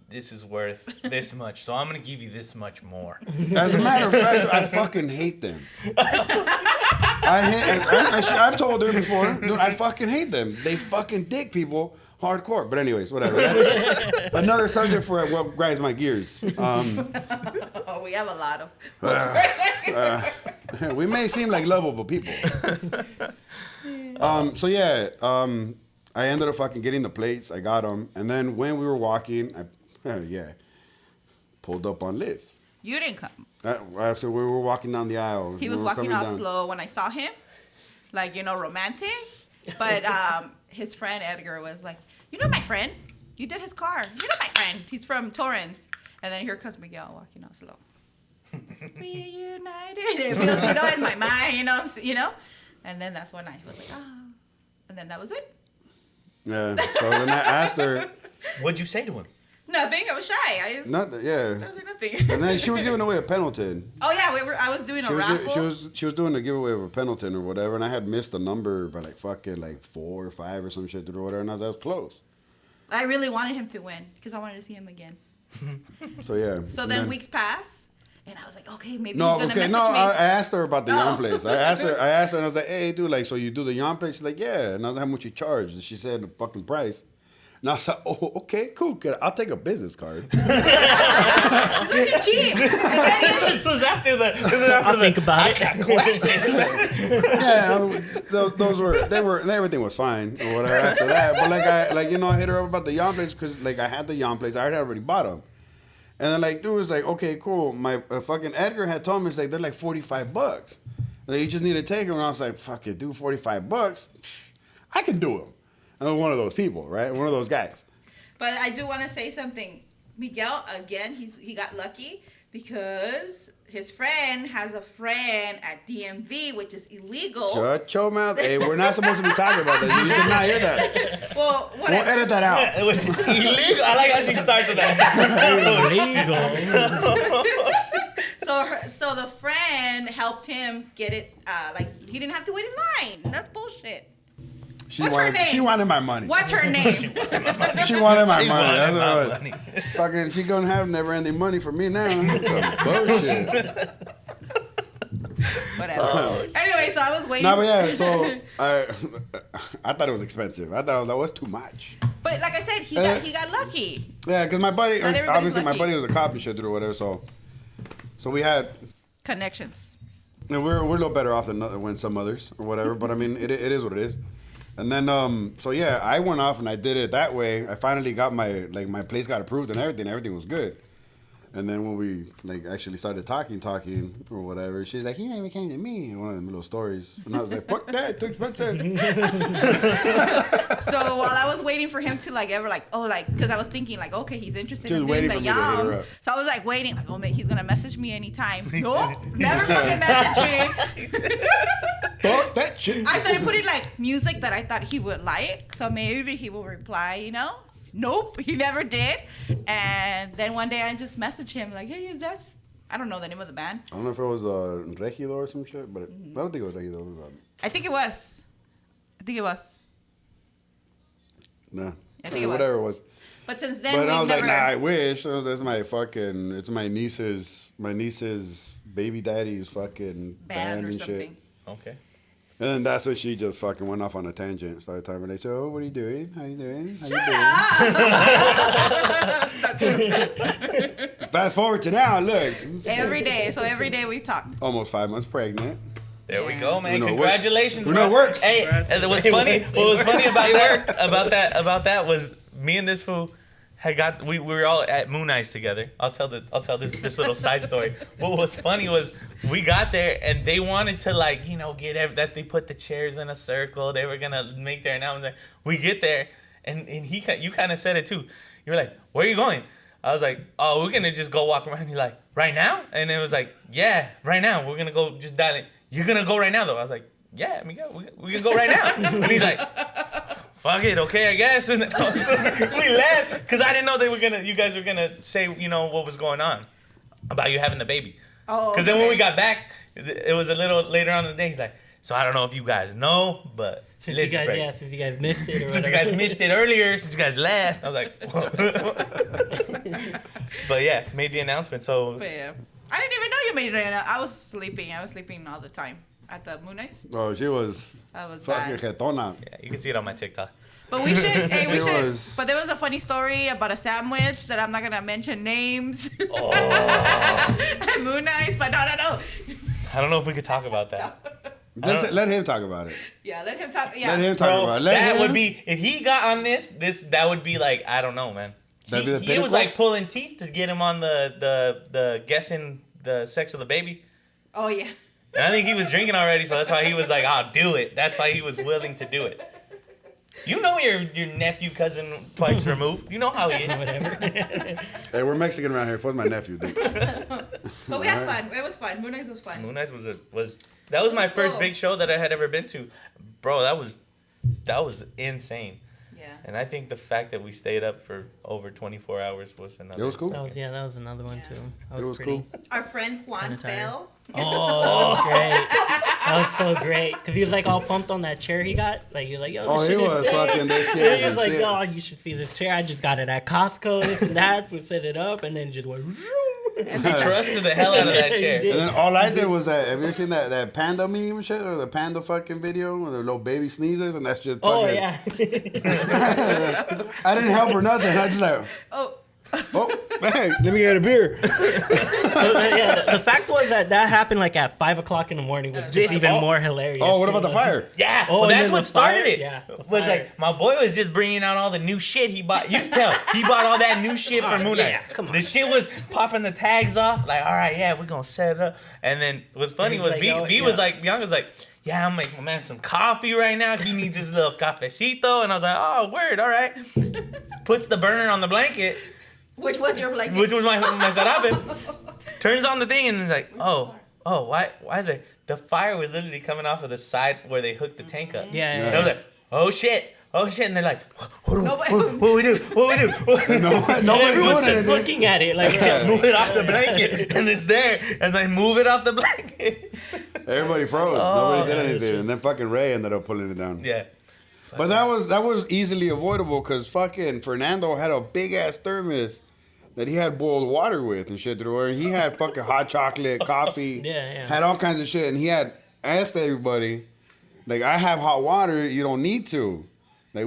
This is worth this much, so I'm gonna give you this much more. As a matter of fact, I fucking hate them. I've told her before, dude, I fucking hate them. They fucking dick people hardcore. But anyways, whatever. That's another subject for what grinds my gears. We have a lot of. We may seem like lovable people. I ended up fucking getting the plates. I got them, and then when we were walking, pulled up on Liz. You didn't come. So we were walking down the aisle. He was walking all slow when I saw him, like, romantic. But his friend Edgar was like, my friend, you did his car. My friend. He's from Torrance. And then here comes Miguel walking all slow. Reunited. It feels, in my mind, And then that's when I was like, and then that was it. Yeah. So then I asked her. What'd you say to him? Nothing. I was shy. I was nothing. And then she was giving away a Pendleton. Oh yeah, I was doing a raffle. She was doing a giveaway of a Pendleton or whatever, and I had missed the number by like 4 or 5 or some shit or whatever, and I was close. I really wanted him to win because I wanted to see him again. So yeah. So then weeks passed, and I was like, okay, maybe he's gonna message me. I asked her about the Yon place. I asked her, and I was like, hey, dude, like, so you do the Yon place? She's like, yeah. And I was like, how much you charge? And she said the fucking price. And I was like, oh, okay, cool. I'll take a business card. Cheap. This was after I'll think about it. Yeah, everything was fine or whatever after that. But I hit her up about the Yon place because I had the Yon place. I already bought them. And then dude was like, okay, cool. My fucking Edgar had told me, it's like, they're like $45. You just need to take them. And I was like, fuck it, dude, $45? I can do them. I'm one of those people, right? One of those guys. But I do want to say something. Miguel, again, he got lucky because his friend has a friend at DMV, which is illegal. Shut your mouth. Hey, we're not supposed to be talking about that. You did not hear that. Well, whatever. We'll edit that out. It was just illegal. I like how she starts with that. Illegal. So the friend helped him get it. He didn't have to wait in line. That's bullshit. She wanted my money. What's her name? She wanted my money. That's what it was. Fucking, she gonna have never-ending money for me now. Bullshit. Whatever. Anyway, so I was waiting. No, but yeah, so I thought it was expensive. I thought that was too much. But like I said, he got lucky. Yeah, because my buddy, obviously lucky. my buddy was a cop and shit or whatever. So we had connections. And we're a little better off than some others or whatever. But I mean, it is what it is. And then, I went off and I did it that way. I finally got my place got approved and everything. Everything was good. And then when we actually started talking or whatever, she's like, he never came to me. One of them little stories. And I was like, fuck that, too expensive. So while I was waiting for him to because I was thinking okay, he's interested in doing the yams. So I was waiting, man, he's gonna message me anytime. Nope, never fucking message me. Fuck that shit. I started putting music that I thought he would like, so maybe he will reply, Nope, he never did. And then one day I just messaged him hey, is that? I don't know the name of the band. I don't know if it was Regidor or some shit, but I don't think it was Regidor. I think it was. Nah. I think it was. Whatever it was. But since then, I was I wish. That's it's my niece's baby daddy's fucking band and shit. Okay. And then that's when she just fucking went off on a tangent. Started talking. They said, "Oh, what are you doing? How you doing? Fast forward to now. Look. Every day. So every day we talk. Almost 5 months pregnant. There we go, man. Congratulations. We know it works. Hey, and what was funny about that was me and this fool we were all at Moon Eyes together. I'll tell this little side story. What was funny was we got there and they wanted to get that they put the chairs in a circle. They were gonna make their announcement. We get there and you kind of said it too. You were like, "Where are you going?" I was like, oh, we're gonna just go walk around. He's like, right now? And it was like, yeah, right now. We're gonna go just dial it. You're gonna go right now though. I was like, yeah, Miguel, we can go right now. And he's like, fuck it, okay, I guess. And then we left because I didn't know you guys were gonna say, you know, what was going on about you having the baby. Oh. Because then when we got back, it was a little later on in the day. He's like, so I don't know if you guys know, but since you guys missed it, or since you guys missed it earlier, since you guys left, I was like, but yeah, made the announcement. So but yeah, I didn't even know you made it. I was sleeping all the time at the Moon Eyes. Oh, she was. That was fucking bad. jetona. yeah, you can see it on my TikTok. But we should. Hey, we It should. was- But there was a funny story about a sandwich that I'm not gonna mention names. Oh, At Moon Eyes, but no. I don't know if we could talk about that. Just let him talk about it. Yeah, let him talk. Yeah. Let him talk Bro, about it. that would be if he got on this that would be like, I don't know, man. That'd be the He pinnacle? was like pulling teeth to get him on the guessing the sex of the baby. Oh yeah. And I think he was drinking already, so that's why he was like, I'll do it. That's why he was willing to do it. You know your nephew, cousin, twice removed. You know how he is. Whatever. Hey, we're Mexican around here. Fuck my nephew, dude. But we had fun. It was fun. Moon Eyes was fun. Moon Eyes that was my first big show that I had ever been to. Bro, that was insane. Yeah. And I think the fact that we stayed up for over 24 hours was another. It was cool. That was another one too. That It was pretty, cool. Our friend Juan Kinda tired. fell. Oh, that was great. That was so great. Because he was like all pumped on that chair he got. Like, he was like, yo, this Oh, he shit is was sick. fucking this And shit. he was like, shit. oh, you should see this chair. I just got it at Costco, this and that. We set it up and then just went, He trusted the hell out of that chair. He did. And then all I did was that. Have you ever seen that panda meme and shit, or the panda fucking video, where the little baby sneezes and that shit? Oh, fucking- yeah. I didn't help her nothing. I just like, Oh. hey, let me get a beer. Yeah, the fact was that happened like at 5 o'clock in the morning, was just even more hilarious. Oh, what too. about the fire? Yeah, Oh, well, and that's then what the started fire? it. Yeah, the Was fire. like my boy was just bringing out all the new shit he bought. You can tell he bought all that new shit for Moon Knight. yeah, come on. The shit was popping the tags off. Like, all right, yeah, we're gonna set it up. And then what's funny he's was like, B, yo, B was yeah. like, Bianca was like, yeah, I'm making my man some coffee right now. He needs his little cafecito. And I was like, oh, word, all right. Puts the burner on the blanket, Which was your blanket? which was my sarape. Turns on the thing and is like, oh, why is it? The fire was literally coming off of the side where they hooked the tank up. Yeah, And yeah. I was like, oh shit. And they're like, what do we do? Nobody's Everyone's doing just anything. looking at it like, Just move it off the blanket, and it's there. And I move it off the blanket. Everybody froze. Oh, Nobody did yeah, anything, it's and then fucking Ray ended up pulling it down. Yeah. But that was easily avoidable because fucking Fernando had a big ass thermos that he had boiled water with and shit through where he had fucking hot chocolate, coffee, Yeah. had all kinds of shit, and he had asked everybody, like, I have hot water, you don't need to. Like,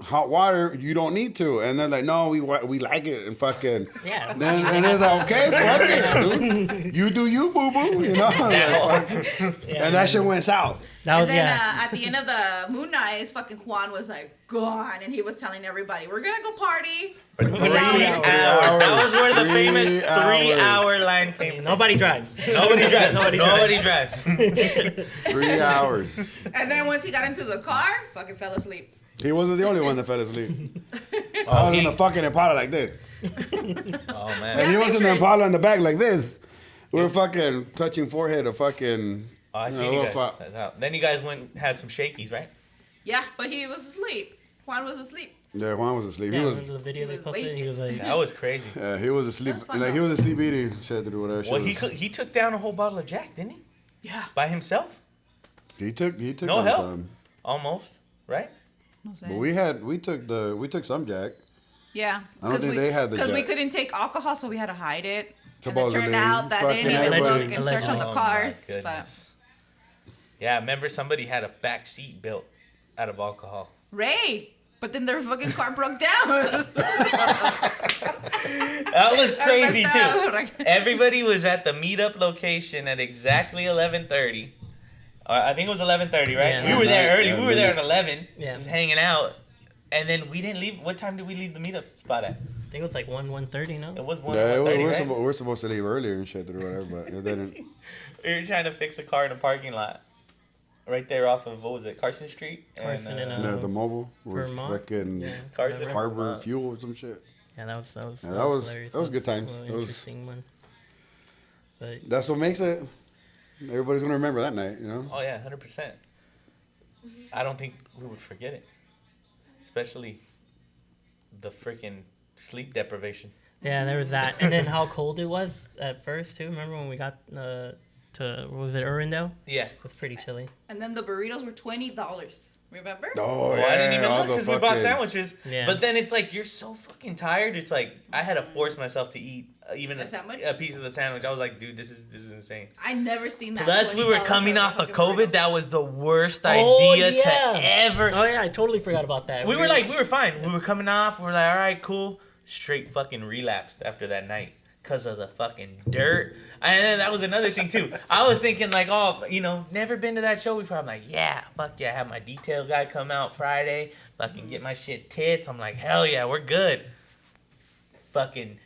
hot water, you don't need to. And they're like, no, we like it, and fucking. Yeah. Then and it's like, okay, fuck it, dude. You do you, boo boo. You know. Like, fuck. Yeah, And that shit went south. That was, And then yeah. at the end of the Moon Eyes, fucking Juan was like gone, and he was telling everybody, "We're gonna go party." For 3 hours. hours. That was where the 3 famous 3 hours. hour line came from. Nobody drives. Nobody drives. Nobody drives. 3 hours. And then once he got into the car, fucking fell asleep. He wasn't the only one that fell asleep. I was in the fucking Impala like this. Oh, man. And he was in the pictures. Impala in the back like this. We were fucking touching forehead of fucking. Oh, I see know, you little guys. fu- That's how- Then you guys went and had some shakies, right? Yeah, but he was asleep. Juan was asleep. Yeah, Juan was asleep. Yeah, He was. remember the video he they was posted? He was like, That was crazy. Yeah, he was asleep. That was fun, Like he though. was asleep eating shit or whatever. Well, shit he took down a whole bottle of Jack, didn't he? Yeah. By himself? He took No on help. some. Almost, right? But we took some Jack. Yeah. I don't think they had the Because we Jack. couldn't take alcohol, so we had to hide it. And it Supposedly, turned out that they didn't fucking even everybody- look and search on the Oh, cars. my But goodness. Yeah, I remember somebody had a back seat built out of alcohol. Ray. But then their fucking car broke down. That was crazy messed too. up. Everybody was at the meetup location at exactly 11:30. I think it was 11:30, right? Yeah. We were there early. Yeah, We were there at midnight. 11. Yeah. Just hanging out, and then we didn't leave. What time did we leave the meetup spot at? I think it was like 1:30, no? It was Yeah, 1:30, we're, right? we're supposed to leave earlier and shit or whatever, but it didn't. We were trying to fix a car in a parking lot, right there off of what was it, Carson Street? Carson and, The mobile was Vermont? fucking Yeah. Carson. Harbor Fuel or some shit. Yeah, that was hilarious. That was good times. That That was was interesting one. But that's what makes it. Everybody's gonna remember that night, you know. Oh yeah, 100%. I don't think we would forget it, especially the freaking sleep deprivation. yeah, there was that, and then how cold it was at first too. Remember when we got to was it Irwindale? Yeah. It was pretty chilly. And then the burritos were $20. Remember? Oh, Well, yeah, I didn't even all look the because we bought fucking- sandwiches. Yeah. But then it's like you're so fucking tired. It's like I had to force myself to eat even A sandwich? a piece of the sandwich. I was like, dude, this is insane. I never seen that. Plus, we were $20 coming for a off of fucking COVID. burrito. That was the worst Oh, idea yeah. to ever. Oh yeah, I totally forgot about that. We were fine. We were coming off. We were like, all right, cool. Straight fucking relapsed after that night because of the fucking dirt. And then that was another thing too. I was thinking like, oh, never been to that show before. I'm like, yeah, fuck yeah. Have my detail guy come out Friday. Fucking get my shit tits. I'm like, hell yeah, we're good. Fucking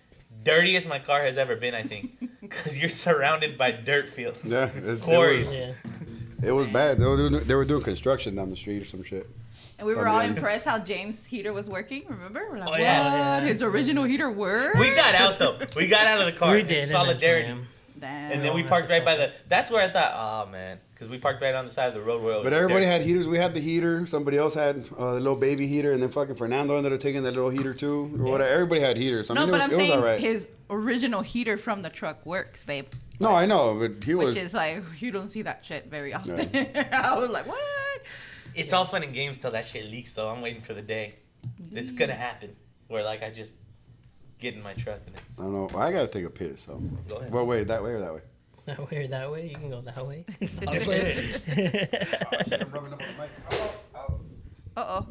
dirtiest my car has ever been, I think. Because you're surrounded by dirt fields. Yeah, Quarries. Yeah. it was bad. They were doing construction down the street or some shit. And we were all Yeah. impressed how James' heater was working. Remember? We're like, Oh, what? yeah. His original heater worked? We got out though. We got out of the car. We in did solidarity. eventually, Damn. And then we parked right by the. That's where I thought, oh man, because we parked right on the side of the road where. But everybody had heaters. We had the heater. Somebody else had a little baby heater, and then fucking Fernando ended up taking that little heater too, or whatever. Everybody had heaters. I No, mean, but it I'm was saying all right. his original heater from the truck works, babe. No, I know, but he was. Which is like, you don't see that shit very often. I was like, what? It's all fun and games till that shit leaks though. I'm waiting for the day. It's gonna happen where like I just get in my truck and it's. I don't know. I gotta take a piss. So. Go ahead. Well, wait, that way or that way? That way or that way? You can go that way. Uh-oh.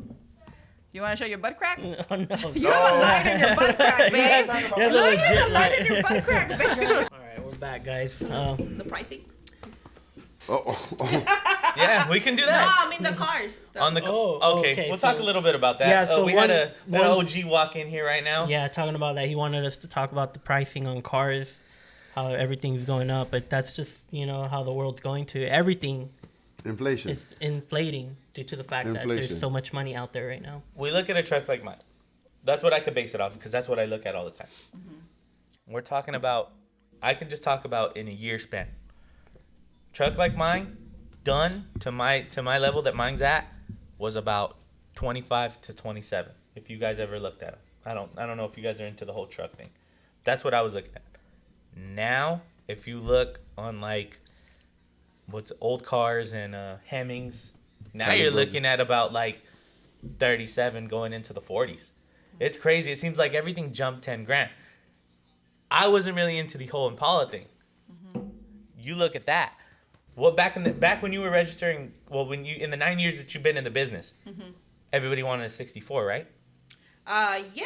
You want to show your butt crack? Oh no. You have a line in your butt crack, babe. That's a Look, you have legit a line in your butt crack, babe. All right, we're back, guys. The pricing? Yeah, we can do No, that. I mean the cars. On the Oh, okay, okay, we'll so- talk a little bit about that. Yeah, so we one- had an one- OG walk in here right now. Yeah, talking about that, he wanted us to talk about the pricing on cars, how everything's going up, but that's just how the world's going to. Everything Inflation. is inflating due to the fact that Inflation. there's so much money out there right now. We look at a truck like mine. That's what I could base it off because that's what I look at all the time. We're talking about. I can just talk about in a year span. Truck like mine, done to my level that mine's at, was about 25 to 27. If you guys ever looked at them, I don't know if you guys are into the whole truck thing. That's what I was looking at. Now, if you look on like what's old cars and Hemmings, now you're looking at about like 37 going into the 40s. It's crazy. It seems like everything jumped 10 grand. I wasn't really into the whole Impala thing. You look at that. What back when you were registering? Well, in the 9 years that you've been in the business, everybody wanted a 64, right? Yeah,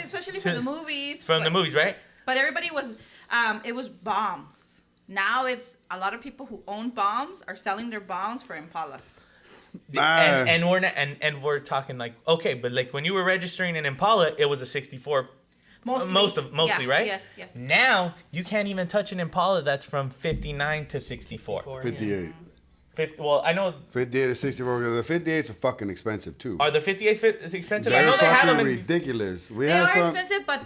especially from the movies. From the movies, right? But everybody was, it was bombs. Now it's a lot of people who own bombs are selling their bombs for Impalas. And we're not, and we're talking like okay, but like when you were registering an Impala, it was a 64. Mostly, Yeah, right? Yes. Now you can't even touch an Impala that's from 59 to 64. 58. 50, well, I know. 58 to 64. The 58s are fucking expensive too. Are the 58s expensive? I They're know they have fucking them. In, ridiculous. We They have are some. expensive, but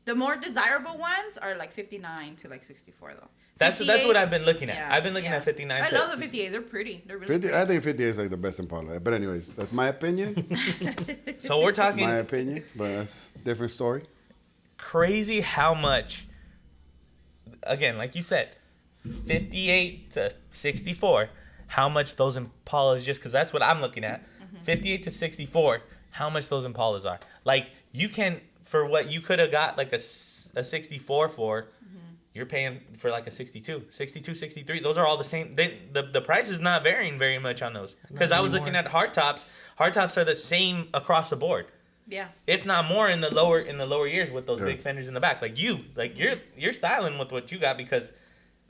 the more desirable ones are like 59 to like 64 though. that's what I've been looking at. Yeah, I've been looking at 59. I to, love the 58s. They're pretty. They're really 50, pretty. I think 58 is like the best Impala. But anyways, that's my opinion. So we're talking My opinion. But that's a different story. crazy how much. Again, like you said, 58 to 64. How much those Impalas, just because that's what I'm looking at. 58 to 64. How much those Impalas are. Like you can for what you could have got like a 64 for. You're paying for like a 62, 63. Those are all the same. The price is not varying very much on those. Because I was looking at hardtops. Hardtops are the same across the board. Yeah. If not more in the lower years with those big fenders in the back. You're styling with what you got because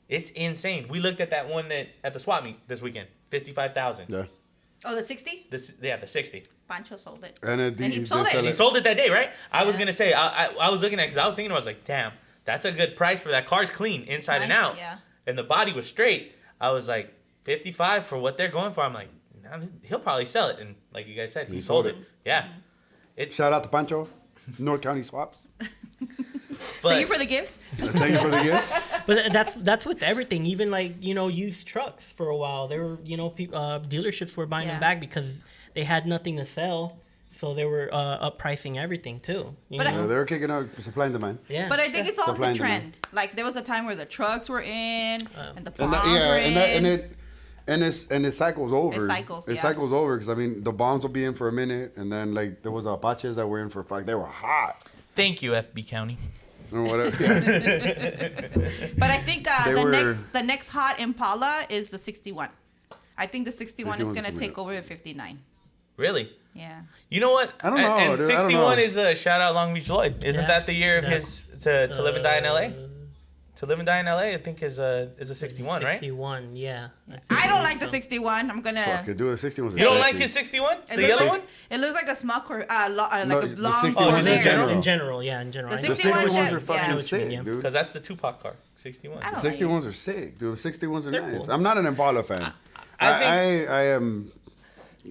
it's insane. We looked at that one at the swap meet this weekend. 55,000. Yeah. Oh, the 60? The 60. Pancho sold it. And he sold it. And he sold it that day, right? I was gonna say I was looking at because I was thinking I was like, damn, that's a good price for that. Car's clean inside and Nice, out, yeah. and the body was straight. I was like 55 for what they're going for. I'm like, nah, he'll probably sell it, and like you guys said, he sold it. Yeah, Shout out to Pancho. North County Swaps. Thank you for the gifts. Thank you for the gifts. But that's with everything. Even like used trucks for a while. There were dealerships were buying them back because they had nothing to sell. So they were up pricing everything too. You know? They were kicking out supply and demand. Yeah. But I think it's all the trend. Like there was a time where the trucks were in and the bombs were in. And it cycles over. It cycles over because I mean the bombs will be in for a minute, and then like there was Apaches that were in for 5. They were hot. Thank you, FB County. Or whatever. But I think the next hot Impala is the 61. I think the 61 is gonna take over the 59. Really? Yeah. You know what? I don't know. And 61 is a shout out Long Beach Lloyd. Isn't that the year of his to live and die in LA? To live and die in LA, I think is a 61, right? 61, yeah. I don't like the 61. I'm gonna. Fuck it, do a 61. You don't like his 61? The yellow one? It looks like a small, like a long. The 61 in general. in general. The 61s are fucking sick, dude. Because that's the Tupac car. 61. The 61s are sick, dude. The 61s are nice. Cool. I'm not an Impala fan.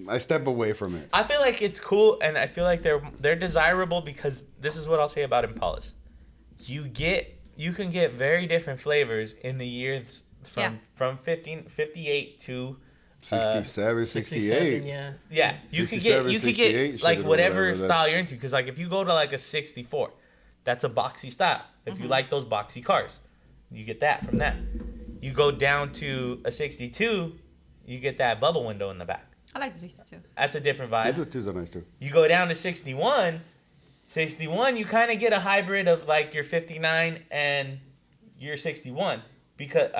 I step away from it. I feel like it's cool, and I feel like they're desirable because this is what I'll say about Impalas. You can get very different flavors in the years from 58 to 67, 68. Yeah. Yeah, you could get like whatever style you're into. Because like if you go to like a 64, that's a boxy style. If you like those boxy cars, you get that from that. You go down to a 62, you get that bubble window in the back. I like the 62. That's a different vibe. 62s are nice too. You go down to 61, you kind of get a hybrid of like your 59 and your 61 because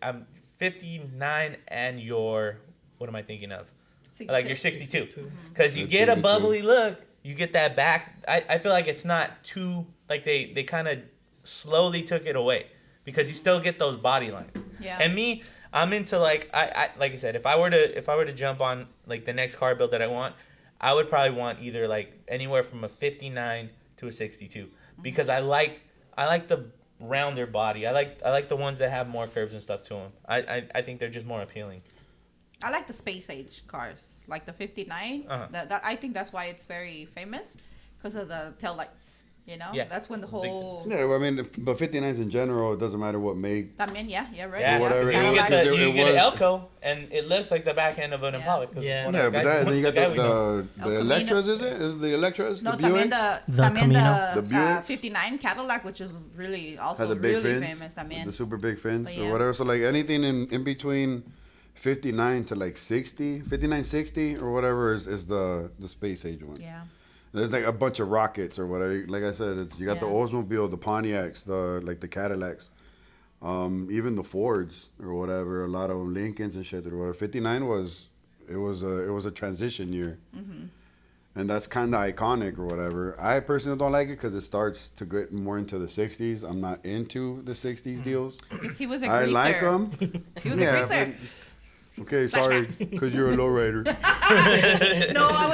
I'm 59 and your what am I thinking of? 62. Like your 62 because you get a bubbly look, you get that back. I feel like it's not too like they kind of slowly took it away because you still get those body lines. Yeah. And me, I'm into like I like I said, if I were to jump on like the next car build that I want, I would probably want either like anywhere from a 59 to a 62 because I like the rounder body. I like the ones that have more curves and stuff to them. I think they're just more appealing. I like the space age cars, like the 59. That I think that's why it's very famous because of the tail lights. You know, that's when the whole. Yeah, well, I mean, but 59s in general, it doesn't matter what make. I mean, yeah, right. Yeah, or whatever. You get an Elko, and it looks like the back end of an Impala. But then you got the Electras, is it? Is the Electras? No, the Buicks? the 59 Cadillac, which is really also had the big really fins, famous. the super big fins or whatever. So like anything in between 59 to like 60, 59, 60 or whatever is the space age one. Yeah. There's like a bunch of rockets or whatever. Like I said, you got the Oldsmobile, the Pontiacs, the Cadillacs, even the Fords or whatever. A lot of them, Lincolns and shit or whatever. 59 was a transition year, and that's kind of iconic or whatever. I personally don't like it because it starts to get more into the 60s. I'm not into the 60s deals. He was a greaser. I like them. He was a greaser. Okay, sorry, because you're a lowrider. No, I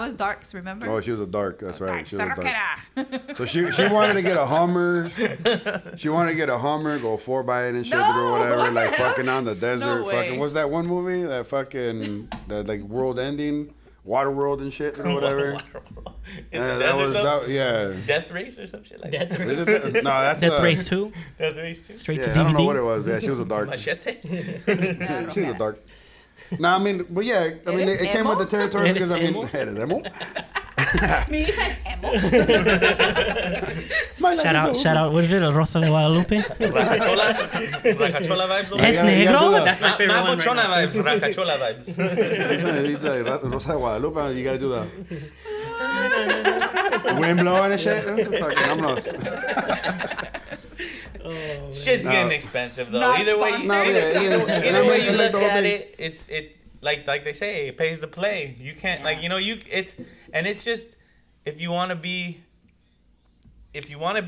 was darks. Remember? Oh, she was a dark. That's right. She was a dark. So she wanted to get a Hummer. She wanted to get a Hummer, go 4x and shit or whatever, like fucking on the desert. No fucking what's that one movie? That like world ending, Waterworld and shit or whatever. Death Race or some shit like that. No, that's Death Race 2. Death Race 2. Straight to DVD. I don't know what it was. Yeah, she was a dark. Machete. She was a dark. No, I mean, but yeah, I mean, it came with the territory because I mean, it is emo. Shout out, what is it? Rosa de Guadalupe? Racachola vibes. Es negro? That's my favorite one Mabuchona right vibes. Racachola vibes. Rosa de Guadalupe, you gotta do the wind blowing and shit. Fucking, I'm lost. Shit's getting expensive though. Not Either way, sponsored. either way you look at it, it like they say, it pays to play. You can't it's just if you want to be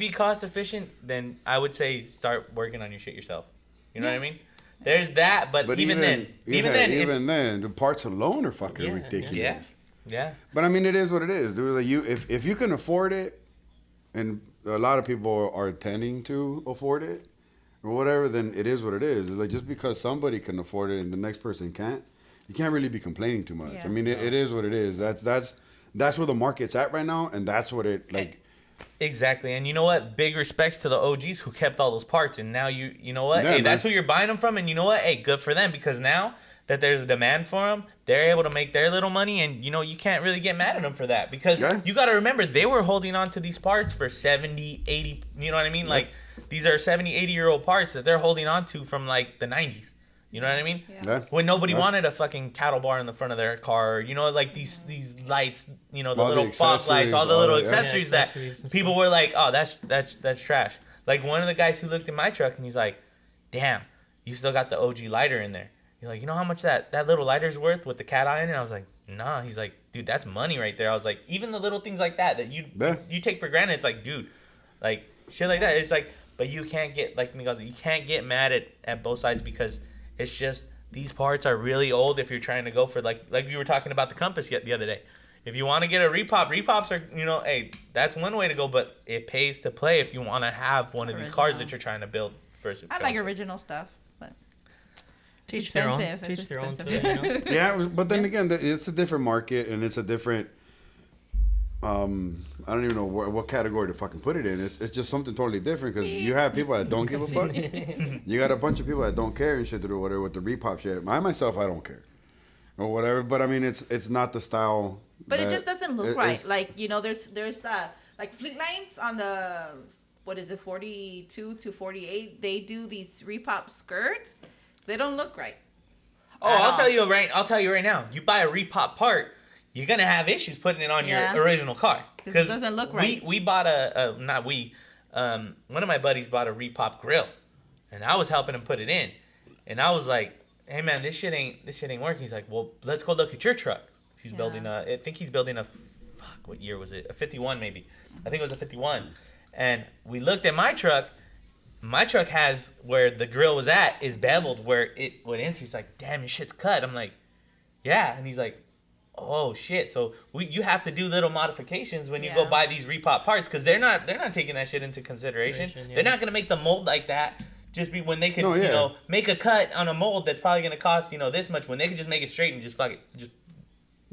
cost efficient, then I would say start working on your shit yourself. You know what I mean? There's that, but even then, the parts alone are fucking ridiculous. Yeah. But I mean, it is what it is, dude. Like if you can afford it, and a lot of people are tending to afford it or whatever, then it is what it is. It's like just because somebody can afford it and the next person can't, you can't really be complaining too much. Yeah. I mean, it is what it is. That's that's where the market's at right now, and that's what it like. Exactly, and you know what? Big respects to the OGs who kept all those parts, and now you know what? Yeah, Hey, man. that's who you're buying them from, and you know what? Hey, good for them, because now that there's a demand for them, they're able to make their little money, and you know you can't really get mad at them for that, because you got to remember they were holding on to these parts for 70, 80, you know what I mean? Like these are 70, 80-year-old parts that they're holding on to from like the 90s. You know what I mean? Yeah. When nobody wanted a fucking cattle bar in the front of their car, you know, like these lights, you know, the All little the fog lights, all the little accessories accessories that people were like, oh, that's trash. Like one of the guys who looked in my truck and he's like, damn, you still got the OG lighter in there. You're like, you know how much that little lighter's worth with the cat eye in it? And I was like, nah. He's like, dude, that's money right there. I was like, even the little things like that you take for granted, it's like, dude, like shit like that. It's like, but you can't get, like Miguel said, you can't get mad at both sides, because it's just, these parts are really old if you're trying to go for, like you were talking about the Compass the other day. If you want to get a repops are, you know, hey, that's one way to go, but it pays to play if you want to have one of these cars that you're trying to build for a I like original stuff, but teach their own. Teach their own too, you know? Yeah, but then again, it's a different market, and it's a different. I don't even know what category to fucking put it in. It's just something totally different, because you have people that don't give a fuck. You got a bunch of people that don't care and shit, or whatever with the repop shit. I myself, I don't care, or whatever. But I mean, it's not the style. But it just doesn't look right. Like, you know, there's like fleet lines on the, what is it, 42 to 48. They do these repop skirts. They don't look right. Oh, I'll tell you right now. You buy a repop part, you're gonna have issues putting it on your original car, because it doesn't look right. We bought one of my buddies bought a repop grill, and I was helping him put it in, and I was like, hey man, this shit ain't working. He's like, well, let's go look at your truck. He's building I think he's building what year was it? A 51 maybe. I think it was a 51. And we looked at my truck. My truck has, where the grill was at is beveled where it would enter. He's like, damn, your shit's cut. I'm like, yeah. And he's like, oh shit. So you have to do little modifications when you go buy these repop parts, because they're not taking that shit into consideration. They're not gonna make the mold like that. Just be when they could, you know, make a cut on a mold that's probably gonna cost, you know, this much, when they could just make it straight and just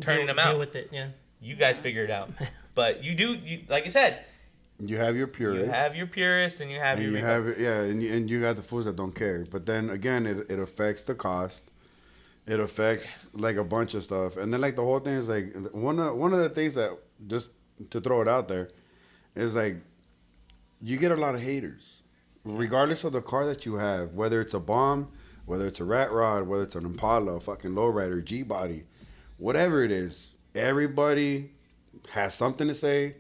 turning them out. Deal with it, yeah. You guys figure it out. But you like I said, you have your purists. You have your purists, and you have and you got the fools that don't care. But then again, it affects the cost. It affects like a bunch of stuff, and then like the whole thing is like one of the things that, just to throw it out there, is like you get a lot of haters, regardless of the car that you have, whether it's a bomb, whether it's a rat rod, whether it's an Impala, a fucking lowrider, G body, whatever it is. Everybody has something to say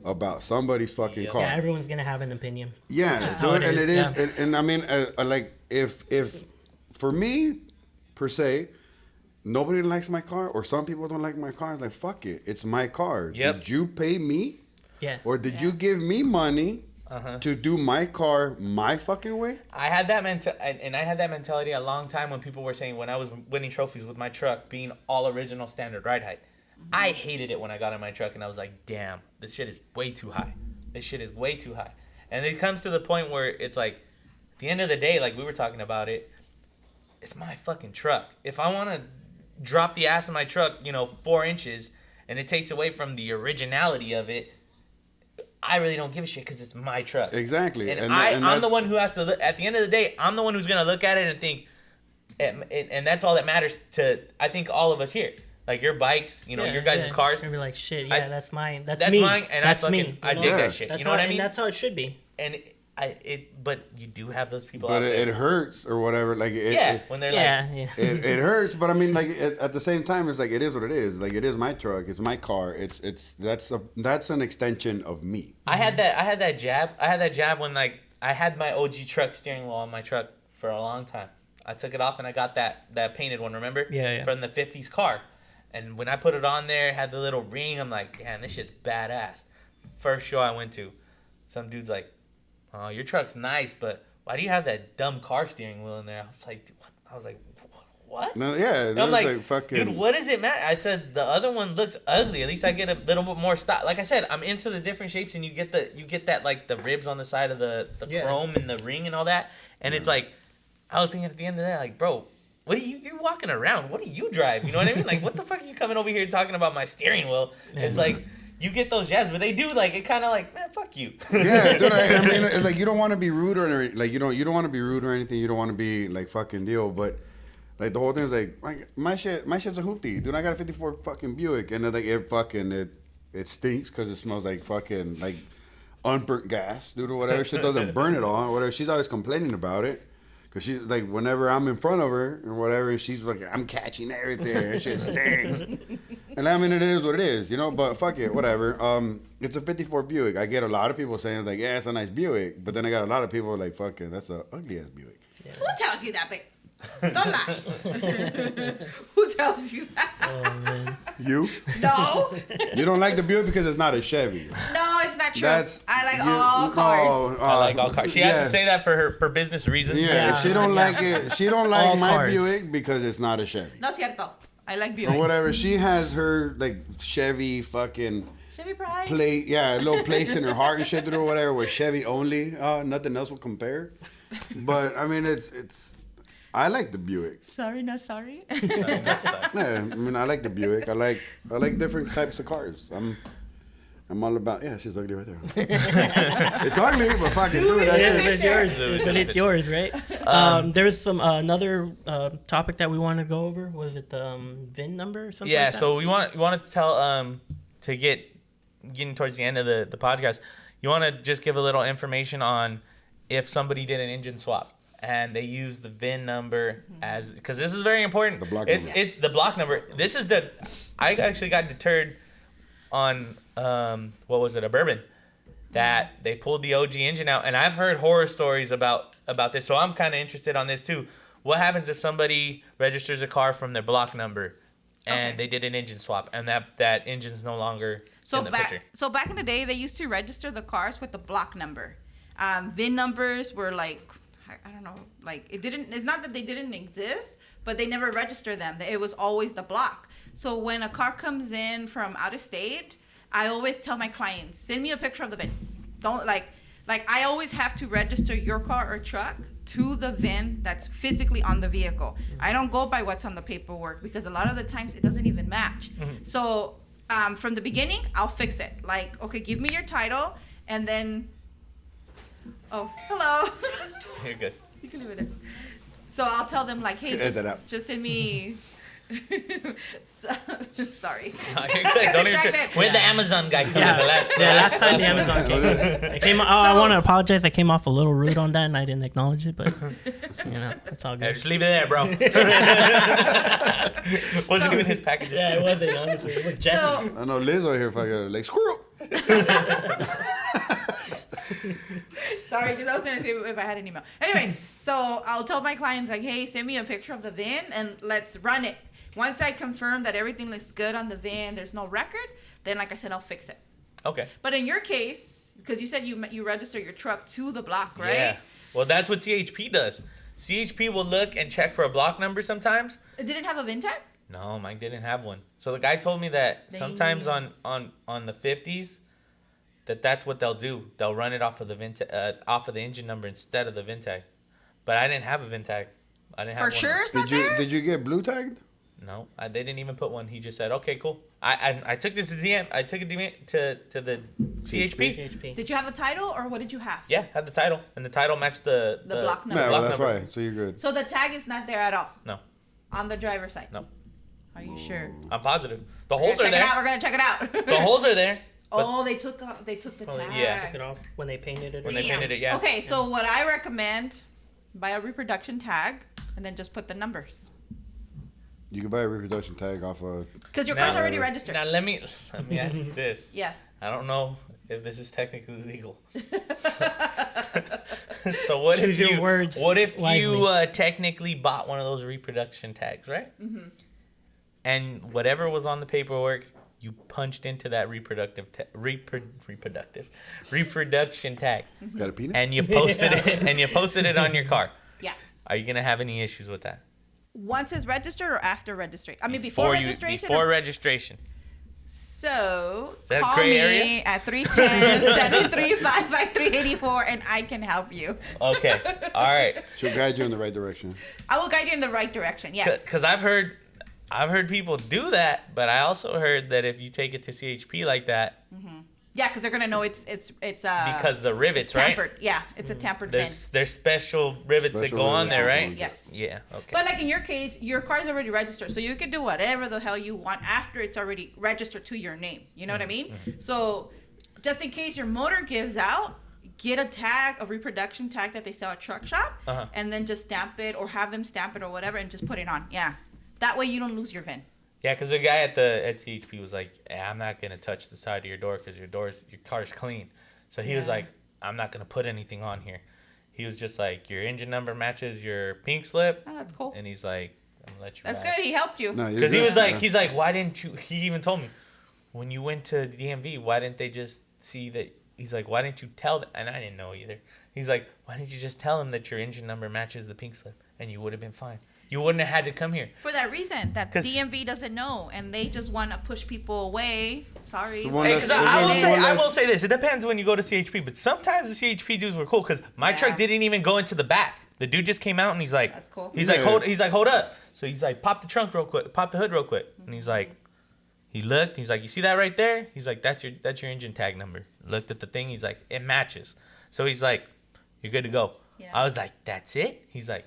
about somebody's fucking car. Yeah, everyone's gonna have an opinion. Yeah, dude, and it is, and I mean, like if for me, per se, nobody likes my car, or some people don't like my car. It's like, fuck it, it's my car. Yep. Did you pay me? Yeah. Or did you give me money to do my car my fucking way? I had that mentality a long time when people were saying, when I was winning trophies with my truck being all original standard ride height. I hated it when I got in my truck, and I was like, damn, this shit is way too high. This shit is way too high. And it comes to the point where it's like, at the end of the day, like we were talking about it, it's my fucking truck. If I want to drop the ass of my truck, 4 inches, and it takes away from the originality of it, I really don't give a shit, because it's my truck. Exactly. And I'm the one who has to look, at the end of the day, I'm the one who's going to look at it and think, and that's all that matters to, I think, all of us here. Like your bikes, your guys' cars. You're like, shit, that's mine. That's me. Mine, and that's me. I dig that shit. You know what I mean? And that's how it should be. And but you do have those people but out there. But it hurts or whatever. Like when they're it hurts. But I mean, like at the same time, it's like it is what it is. Like it is my truck. It's my car. That's an extension of me. I had that jab when like I had my OG truck steering wheel on my truck for a long time. I took it off and I got that painted one. Remember? Yeah. From the '50s car. And when I put it on there, it had the little ring. I'm like, damn, this shit's badass. First show I went to, some dude's like, oh, your truck's nice, but why do you have that dumb car steering wheel in there? I was like, dude, what? I was like, what? No, yeah. And I'm like, fucking... dude, what does it matter? I said the other one looks ugly. At least I get a little bit more style. Like I said, I'm into the different shapes, and you get that like the ribs on the side of the chrome and the ring and all that. And it's like, I was thinking at the end of that, like, bro, what are you're walking around? What do you drive? You know what I mean? Like, what the fuck are you coming over here talking about my steering wheel? It's like, you get those jabs, but they do, like, it kind of like, man, fuck you. Yeah, dude, I mean, like, you don't want to be rude or, like, you don't want to be rude or anything. You don't want to be, like, fucking deal, but, like, the whole thing is, like, my shit's a hoopty. Dude, I got a 54 fucking Buick, and, like, it stinks because it smells like fucking, like, unburnt gas, dude, or whatever. Shit doesn't burn at all, or whatever. She's always complaining about it. Because she's like, whenever I'm in front of her or whatever, and she's like, I'm catching everything. That shit stinks. And I mean, it is what it is, you know, but fuck it, whatever. It's a 54 Buick. I get a lot of people saying, like, yeah, it's a nice Buick. But then I got a lot of people like, fucking, that's a ugly ass Buick. Yeah. Who tells you that, babe? Don't lie. Who tells you that? Oh, man. You? No. You don't like the Buick because it's not a Chevy. No, it's not true. I like all cars. I like all cars. She has to say that for business reasons. Yeah, she don't like it. She don't like my cars. Buick because it's not a Chevy. No cierto. I like Buick. Or whatever. She has her like Chevy fucking Chevy pride. a little place in her heart and shit or whatever with Chevy only. Nothing else will compare. But I mean, it's. I like the Buick. Sorry, not sorry. Yeah, I mean, I like the Buick. I like different types of cars. I'm all about. Yeah, she's ugly right there. It's ugly, but fucking do it. It's yours, but it's yours, right? There's some another topic that we wanted to go over. Was it the VIN number or something? Yeah, like that? so we want to tell to getting towards the end of the podcast. You want to just give a little information on if somebody did an engine swap. And they use the VIN number as, because this is very important. The block number. It's the block number. This is I actually got deterred on, what was it, a Bourbon, that they pulled the OG engine out. And I've heard horror stories about this, so I'm kind of interested on this too. What happens if somebody registers a car from their block number and they did an engine swap and that engine's no longer in the picture? So back in the day, they used to register the cars with the block number. VIN numbers were like, I don't know, like it's not that they didn't exist, but they never registered them. It was always the block. So when a car comes in from out of state, I always tell my clients, send me a picture of the VIN. Don't like I always have to register your car or truck to the VIN that's physically on the vehicle. I don't go by what's on the paperwork because a lot of the times it doesn't even match. Mm-hmm. So from the beginning, I'll fix it. Like, okay, give me your title, and then, oh, hello. You're good. You can leave it there. So I'll tell them like, hey, just send me. Sorry. No, you're good. Don't even. Where'd the Amazon guy come? Last time the Amazon came. I want to apologize. I came off a little rude on that, and I didn't acknowledge it. But you know, it's all good. Yeah, just leave it there, bro. Wasn't even his package. Yeah, it wasn't. Honestly, it was Jesse's. I know Liz over here fucking like squirrel. Sorry, because I was going to say if I had an email. Anyways, so I'll tell my clients, like, hey, send me a picture of the VIN and let's run it. Once I confirm that everything looks good on the VIN, there's no record, then, like I said, I'll fix it. Okay. But in your case, because you said you register your truck to the block, right? Yeah. Well, that's what CHP does. CHP will look and check for a block number sometimes. It didn't have a VIN tag? No, mine didn't have one. So the guy told me that sometimes on the 50s, that's what they'll do. They'll run it off of the engine number instead of the VIN tag. But I didn't have a VIN tag. I didn't have one. For sure it's not there? Did you get blue tagged? No, they didn't even put one. He just said, "Okay, cool." I took this to DM. I took it to the CHP. Did you have a title or what did you have? Yeah, had the title, and the title matched the block number. Yeah, block that's number. right. So you're good. So the tag is not there at all? No. On the driver's side? No. Are you sure? I'm positive. The holes are there. We're gonna check it out. The holes are there. Oh, they took the tag. Yeah. Took it off when they painted it. When they painted it, yeah. Okay, so what I recommend, buy a reproduction tag and then just put the numbers. You can buy a reproduction tag off of. Because your car's already registered. Now let me ask you this. Yeah. I don't know if this is technically legal. So what Choose if your words wisely. you technically bought one of those reproduction tags, right? Mm-hmm. And whatever was on the paperwork, you punched into that reproduction tag. Got a penis? And you posted it and you posted it on your car. Yeah. Are you gonna have any issues with that? Once it's registered or after registration? I mean, before registration? Before registration. So that call gray me area? at 310-735-5384 and I can help you. Okay. All right. She'll guide you in the right direction. I will guide you in the right direction. Yes. Because I've heard people do that, but I also heard that if you take it to CHP like that, Yeah, because they're gonna know it's because the rivets, right? tampered. Yeah, it's a tampered pin. There's special rivets that go on there, right? Yes. Yeah. Okay. But like in your case, your car's already registered, so you can do whatever the hell you want after it's already registered to your name. You know what I mean? So just in case your motor gives out, get a tag, a reproduction tag that they sell at truck shop, and then just stamp it or have them stamp it or whatever and just put it on. Yeah. That way you don't lose your VIN. Yeah, because the guy at CHP was like, I'm not going to touch the side of your door because your car's clean. So he was like, I'm not going to put anything on here. He was just like, your engine number matches your pink slip. Oh, that's cool. And he's like, I'm going to let you That's ride. good. He helped you. Because he was like, he's like, why didn't you, he even told me, when you went to DMV, why didn't they just see that, he's like, why didn't you tell them, and I didn't know either. He's like, why didn't you just tell them that your engine number matches the pink slip and you would have been fine. You wouldn't have had to come here. For that reason, that DMV doesn't know, and they just want to push people away. Sorry. I will say this. It depends when you go to CHP, but sometimes the CHP dudes were cool because my truck didn't even go into the back. The dude just came out and he's like, that's cool. He's like, hold up. So he's like, pop the trunk real quick, pop the hood real quick, and he's like, he looked. He's like, you see that right there? He's like, that's your engine tag number. Looked at the thing. He's like, it matches. So he's like, you're good to go. Yeah. I was like, that's it? He's like,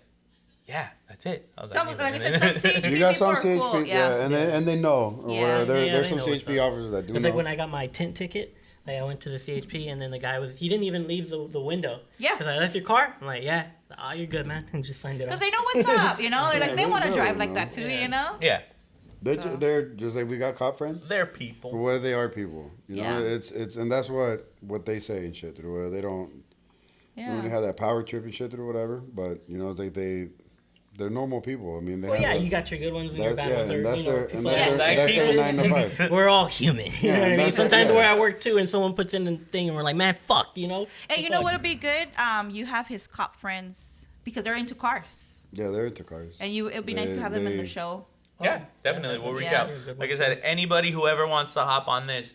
yeah, that's it. I was like I said, some CHP you got some CHP, cool. and they know. Or whatever. There's some CHP officers that do know. It's like when I got my tint ticket. Like I went to the CHP and then the guy he didn't even leave the window. Yeah. He's like, that's your car? I'm like, yeah. Oh, you're good, man. And just signed it off. Because they know what's up, you know? They're like, they want to drive like that too, you know? Yeah. They're just like we got cop friends. They're people. Or what they are people. You know, it's and that's what they say and shit. Or they don't really have that power trip and shit or whatever. But you know, it's like they're normal people. I mean, you got your good ones and your bad ones. And that's their 9 to 5. We're all human. You know what I mean? Sometimes we're at work too, and someone puts in the thing, and we're like, man, fuck, you know. And you know what would be good? You have his cop friends because they're into cars. Yeah, they're into cars. And it'd be nice to have them in the show. Yeah, definitely. We'll reach out. Like I said, anybody who ever wants to hop on this,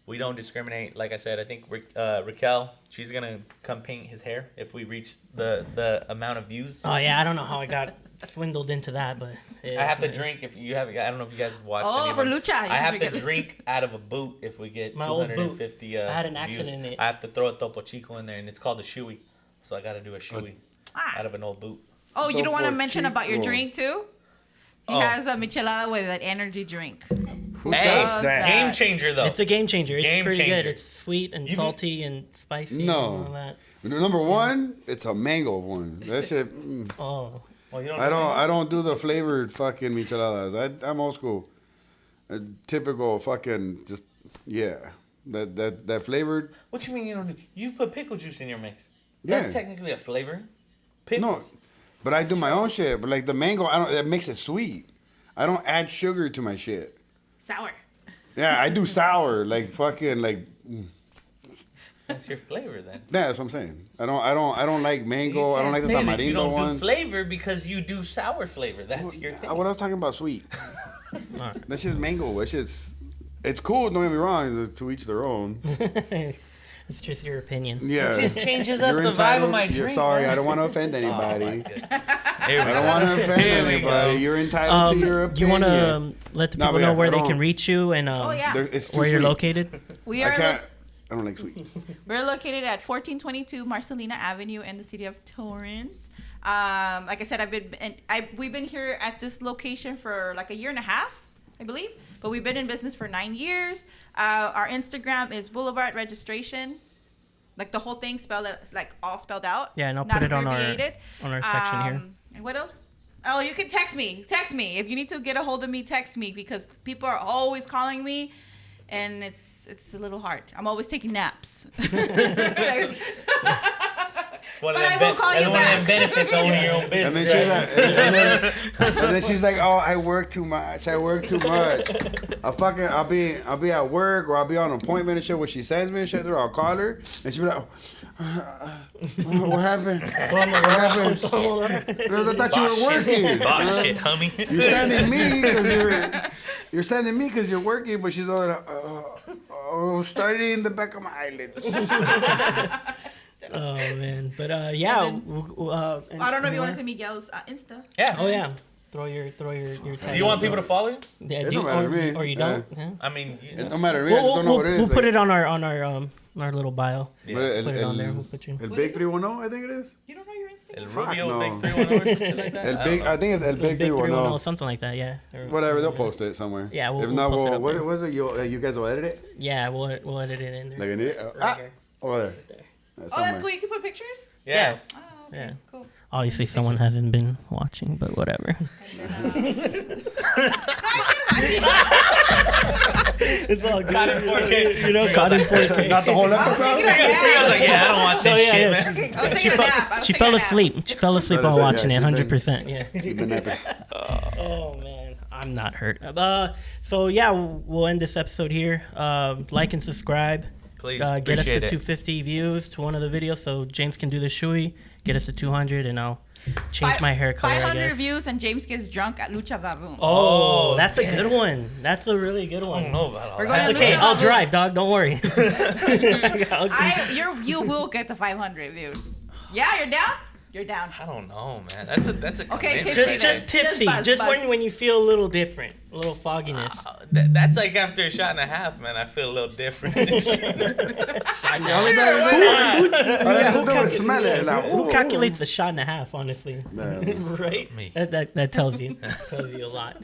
we don't discriminate. Like I said, I think Raquel, she's gonna come paint his hair if we reach the amount of views. Oh yeah, I don't know how I got swindled into that, but I have to drink if you have. I don't know if you guys have watched. Oh, for Lucha, I have to drink out of a boot if we get 250. I had an accident in it. I have to throw a Topo Chico in there, and it's called a shoey. So I got to do a shoey out of an old boot. Oh, you don't want to mention about your drink too? He has a michelada with an energy drink. Who does that? Game changer, though. It's a game changer. It's pretty changer. good. It's sweet and salty and spicy. No. And all that. Number one, it's a mango one. That shit. Oh. Well, you don't I don't do the flavored fucking micheladas. I'm old school. A typical fucking that flavored. What you mean you don't do? You put pickle juice in your mix. Yeah. That's technically a flavor. Pickles. No, but I do my own shit. But like the mango, that makes it sweet. I don't add sugar to my shit. Sour. Yeah, I do sour. Like fucking like. That's your flavor then. Yeah, that's what I'm saying. I don't like mango. I don't like the tamarindo you don't ones. do flavor because you do sour flavor. That's your thing. What I was talking about, sweet. That's just mango. It's cool. Don't get me wrong. To each their own. It's just your opinion. Yeah. It just changes up the vibe of my drink. Sorry, I don't want to offend anybody. I don't want to offend anybody. You're entitled to your opinion. You want to let the people know where they can reach you and where you're located? I don't like sweet. We're located at 1422 Marcelina Avenue in the city of Torrance. Like I said, we've been here at this location for like a year and a half, I believe. But we've been in business for 9 years. Our Instagram is Boulevard Registration, like the whole thing all spelled out. Yeah, and I'll put it on our section here. And what else? Oh, you can text me. Text me if you need to get a hold of me. Text me because people are always calling me. And it's a little hard. I'm always taking naps. But I will call you back. One of them benefits owning your own business. And then she's like, "Oh, I work too much. I'll be at work or I'll be on an appointment and shit where she sends me and shit. Or I'll call her and she'll be like, what happened? What happened? I thought you were working. Boss shit, homie. You're sending me because You're sending me because you're working, but she's all starting in the back of my eyelid. Oh man, but yeah. I don't know if you want to say Miguel's Insta. Yeah. Oh yeah. Throw your tag. Do you want people to follow you? Yeah, It don't matter to me. Or you don't? Yeah. Yeah. I mean, It don't matter to me. I just don't know what it is. We'll put it on our little bio. Yeah. Put it on there. We'll put you. El Big 310, I think it is. You don't know your Instagram? El Fuck Rubio no. Big 310 or something like that. El Big, I think it's El Big Big 310. something like that. Yeah. Whatever, they'll post it somewhere. Yeah, we'll if not, post it up there. what was it? You guys will edit it? Yeah, we'll edit it in there. Like an idiot? Right here. Over there. Right there. Oh, that's cool. You can put pictures? Yeah. Oh, okay. Yeah. Cool. Obviously, someone hasn't been watching, but whatever. It's all good. Caught in 4K. You know, caught in 4K. Not the whole episode? taking a nap. I was like, yeah, I don't watch this Oh, shit, yeah, man. I was taking a nap. She fell asleep. She fell asleep while watching it, she's been- 100%. Yeah. She's been napping. Oh man, I'm not hurt. So yeah, we'll end this episode here. Like and subscribe. Please, Get us to appreciate it. 250 views to one of the videos, so James can do the shoey. Get us to 200, and I'll change my hair color. 500 I guess. views and James gets drunk at Lucha Vavoom. Oh, that's a good one. That's a really good I one. don't know about all We're that. going That's to okay. Lucha I'll Vavoom. drive, dog. Don't worry. You will get the 500 views. Yeah, you're down? You're down. I don't know, man. That's a Okay, commitment. tipsy just then. tipsy. Just Just buzz. when you feel a little different, a little fogginess. That's like after a shot and a half, man. I feel a little different. All we have to do is smell it. Like, Who ooh, calculates a shot and a half? Honestly, Yeah. right? Me. That tells you a lot.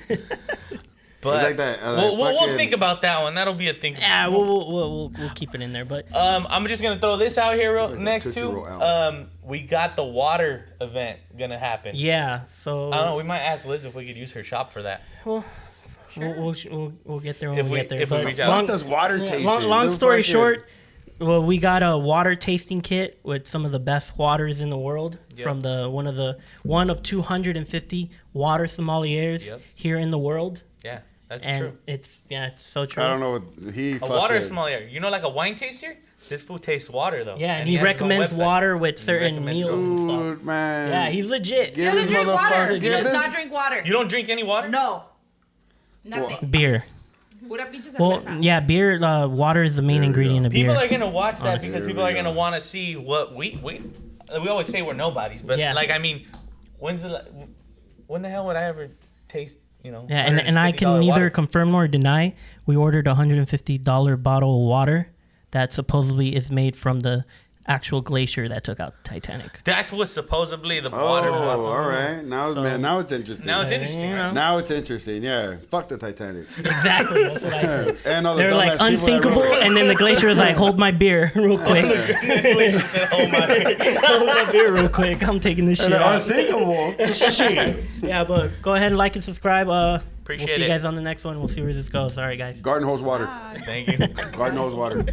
But It's like that, we'll fucking- think about that one. That'll be a thing. Yeah, we'll keep it in there. But I'm just gonna throw this out here like next Tootsie to. Roll out. We got the water event gonna happen. yeah, so I don't know. We might ask Liz if we could use her shop for that. We'll get there when If we we- get there. if we But reach out. Fuck does water yeah, taste? long story short, well, we got a water tasting kit with some of the best waters in the world Yep. from one of 250 water sommeliers Yep. here in the world, Yeah, that's and true. it's so true. I don't know what he A fucking... water sommelier. You know, like a wine taster. This food tastes water though. Yeah, and he has his own recommends website. water with certain recommends meals and stuff. Dude, man. Yeah, he's legit. Give He this doesn't drink water. motherfucker... He Give does this... not drink water. You don't drink any water? No. Nothing. Beer. Pura pinche Well, cerveza. yeah, beer. Water is the main There we ingredient go. of beer. People are gonna watch that Honestly. because There people we are gonna go. want to see what we always say we're nobodies, but Yeah. like I mean, when the hell would I ever taste? You know. Yeah, and I can $150 neither water? confirm nor deny. We ordered a $150 bottle of water that supposedly is made from the actual glacier that took out the Titanic. That's what supposedly the Oh, water. all right. Now, So- man, now it's interesting. Now it's interesting. You Right? know? Now it's interesting. Yeah. Fuck the Titanic. Exactly, that's what I said. And all the They're like dumbass people that wrote unsinkable, it. and then the glacier was like, "Hold my beer, real quick. Oh my. Hold my beer, real quick. I'm taking this shit And out." unsinkable. Shit. Yeah, but go ahead and like and subscribe. We'll Appreciate see you it. guys on the next one. We'll see where this goes. All right, guys. Garden hose water. Bye. Thank you. Garden hose water.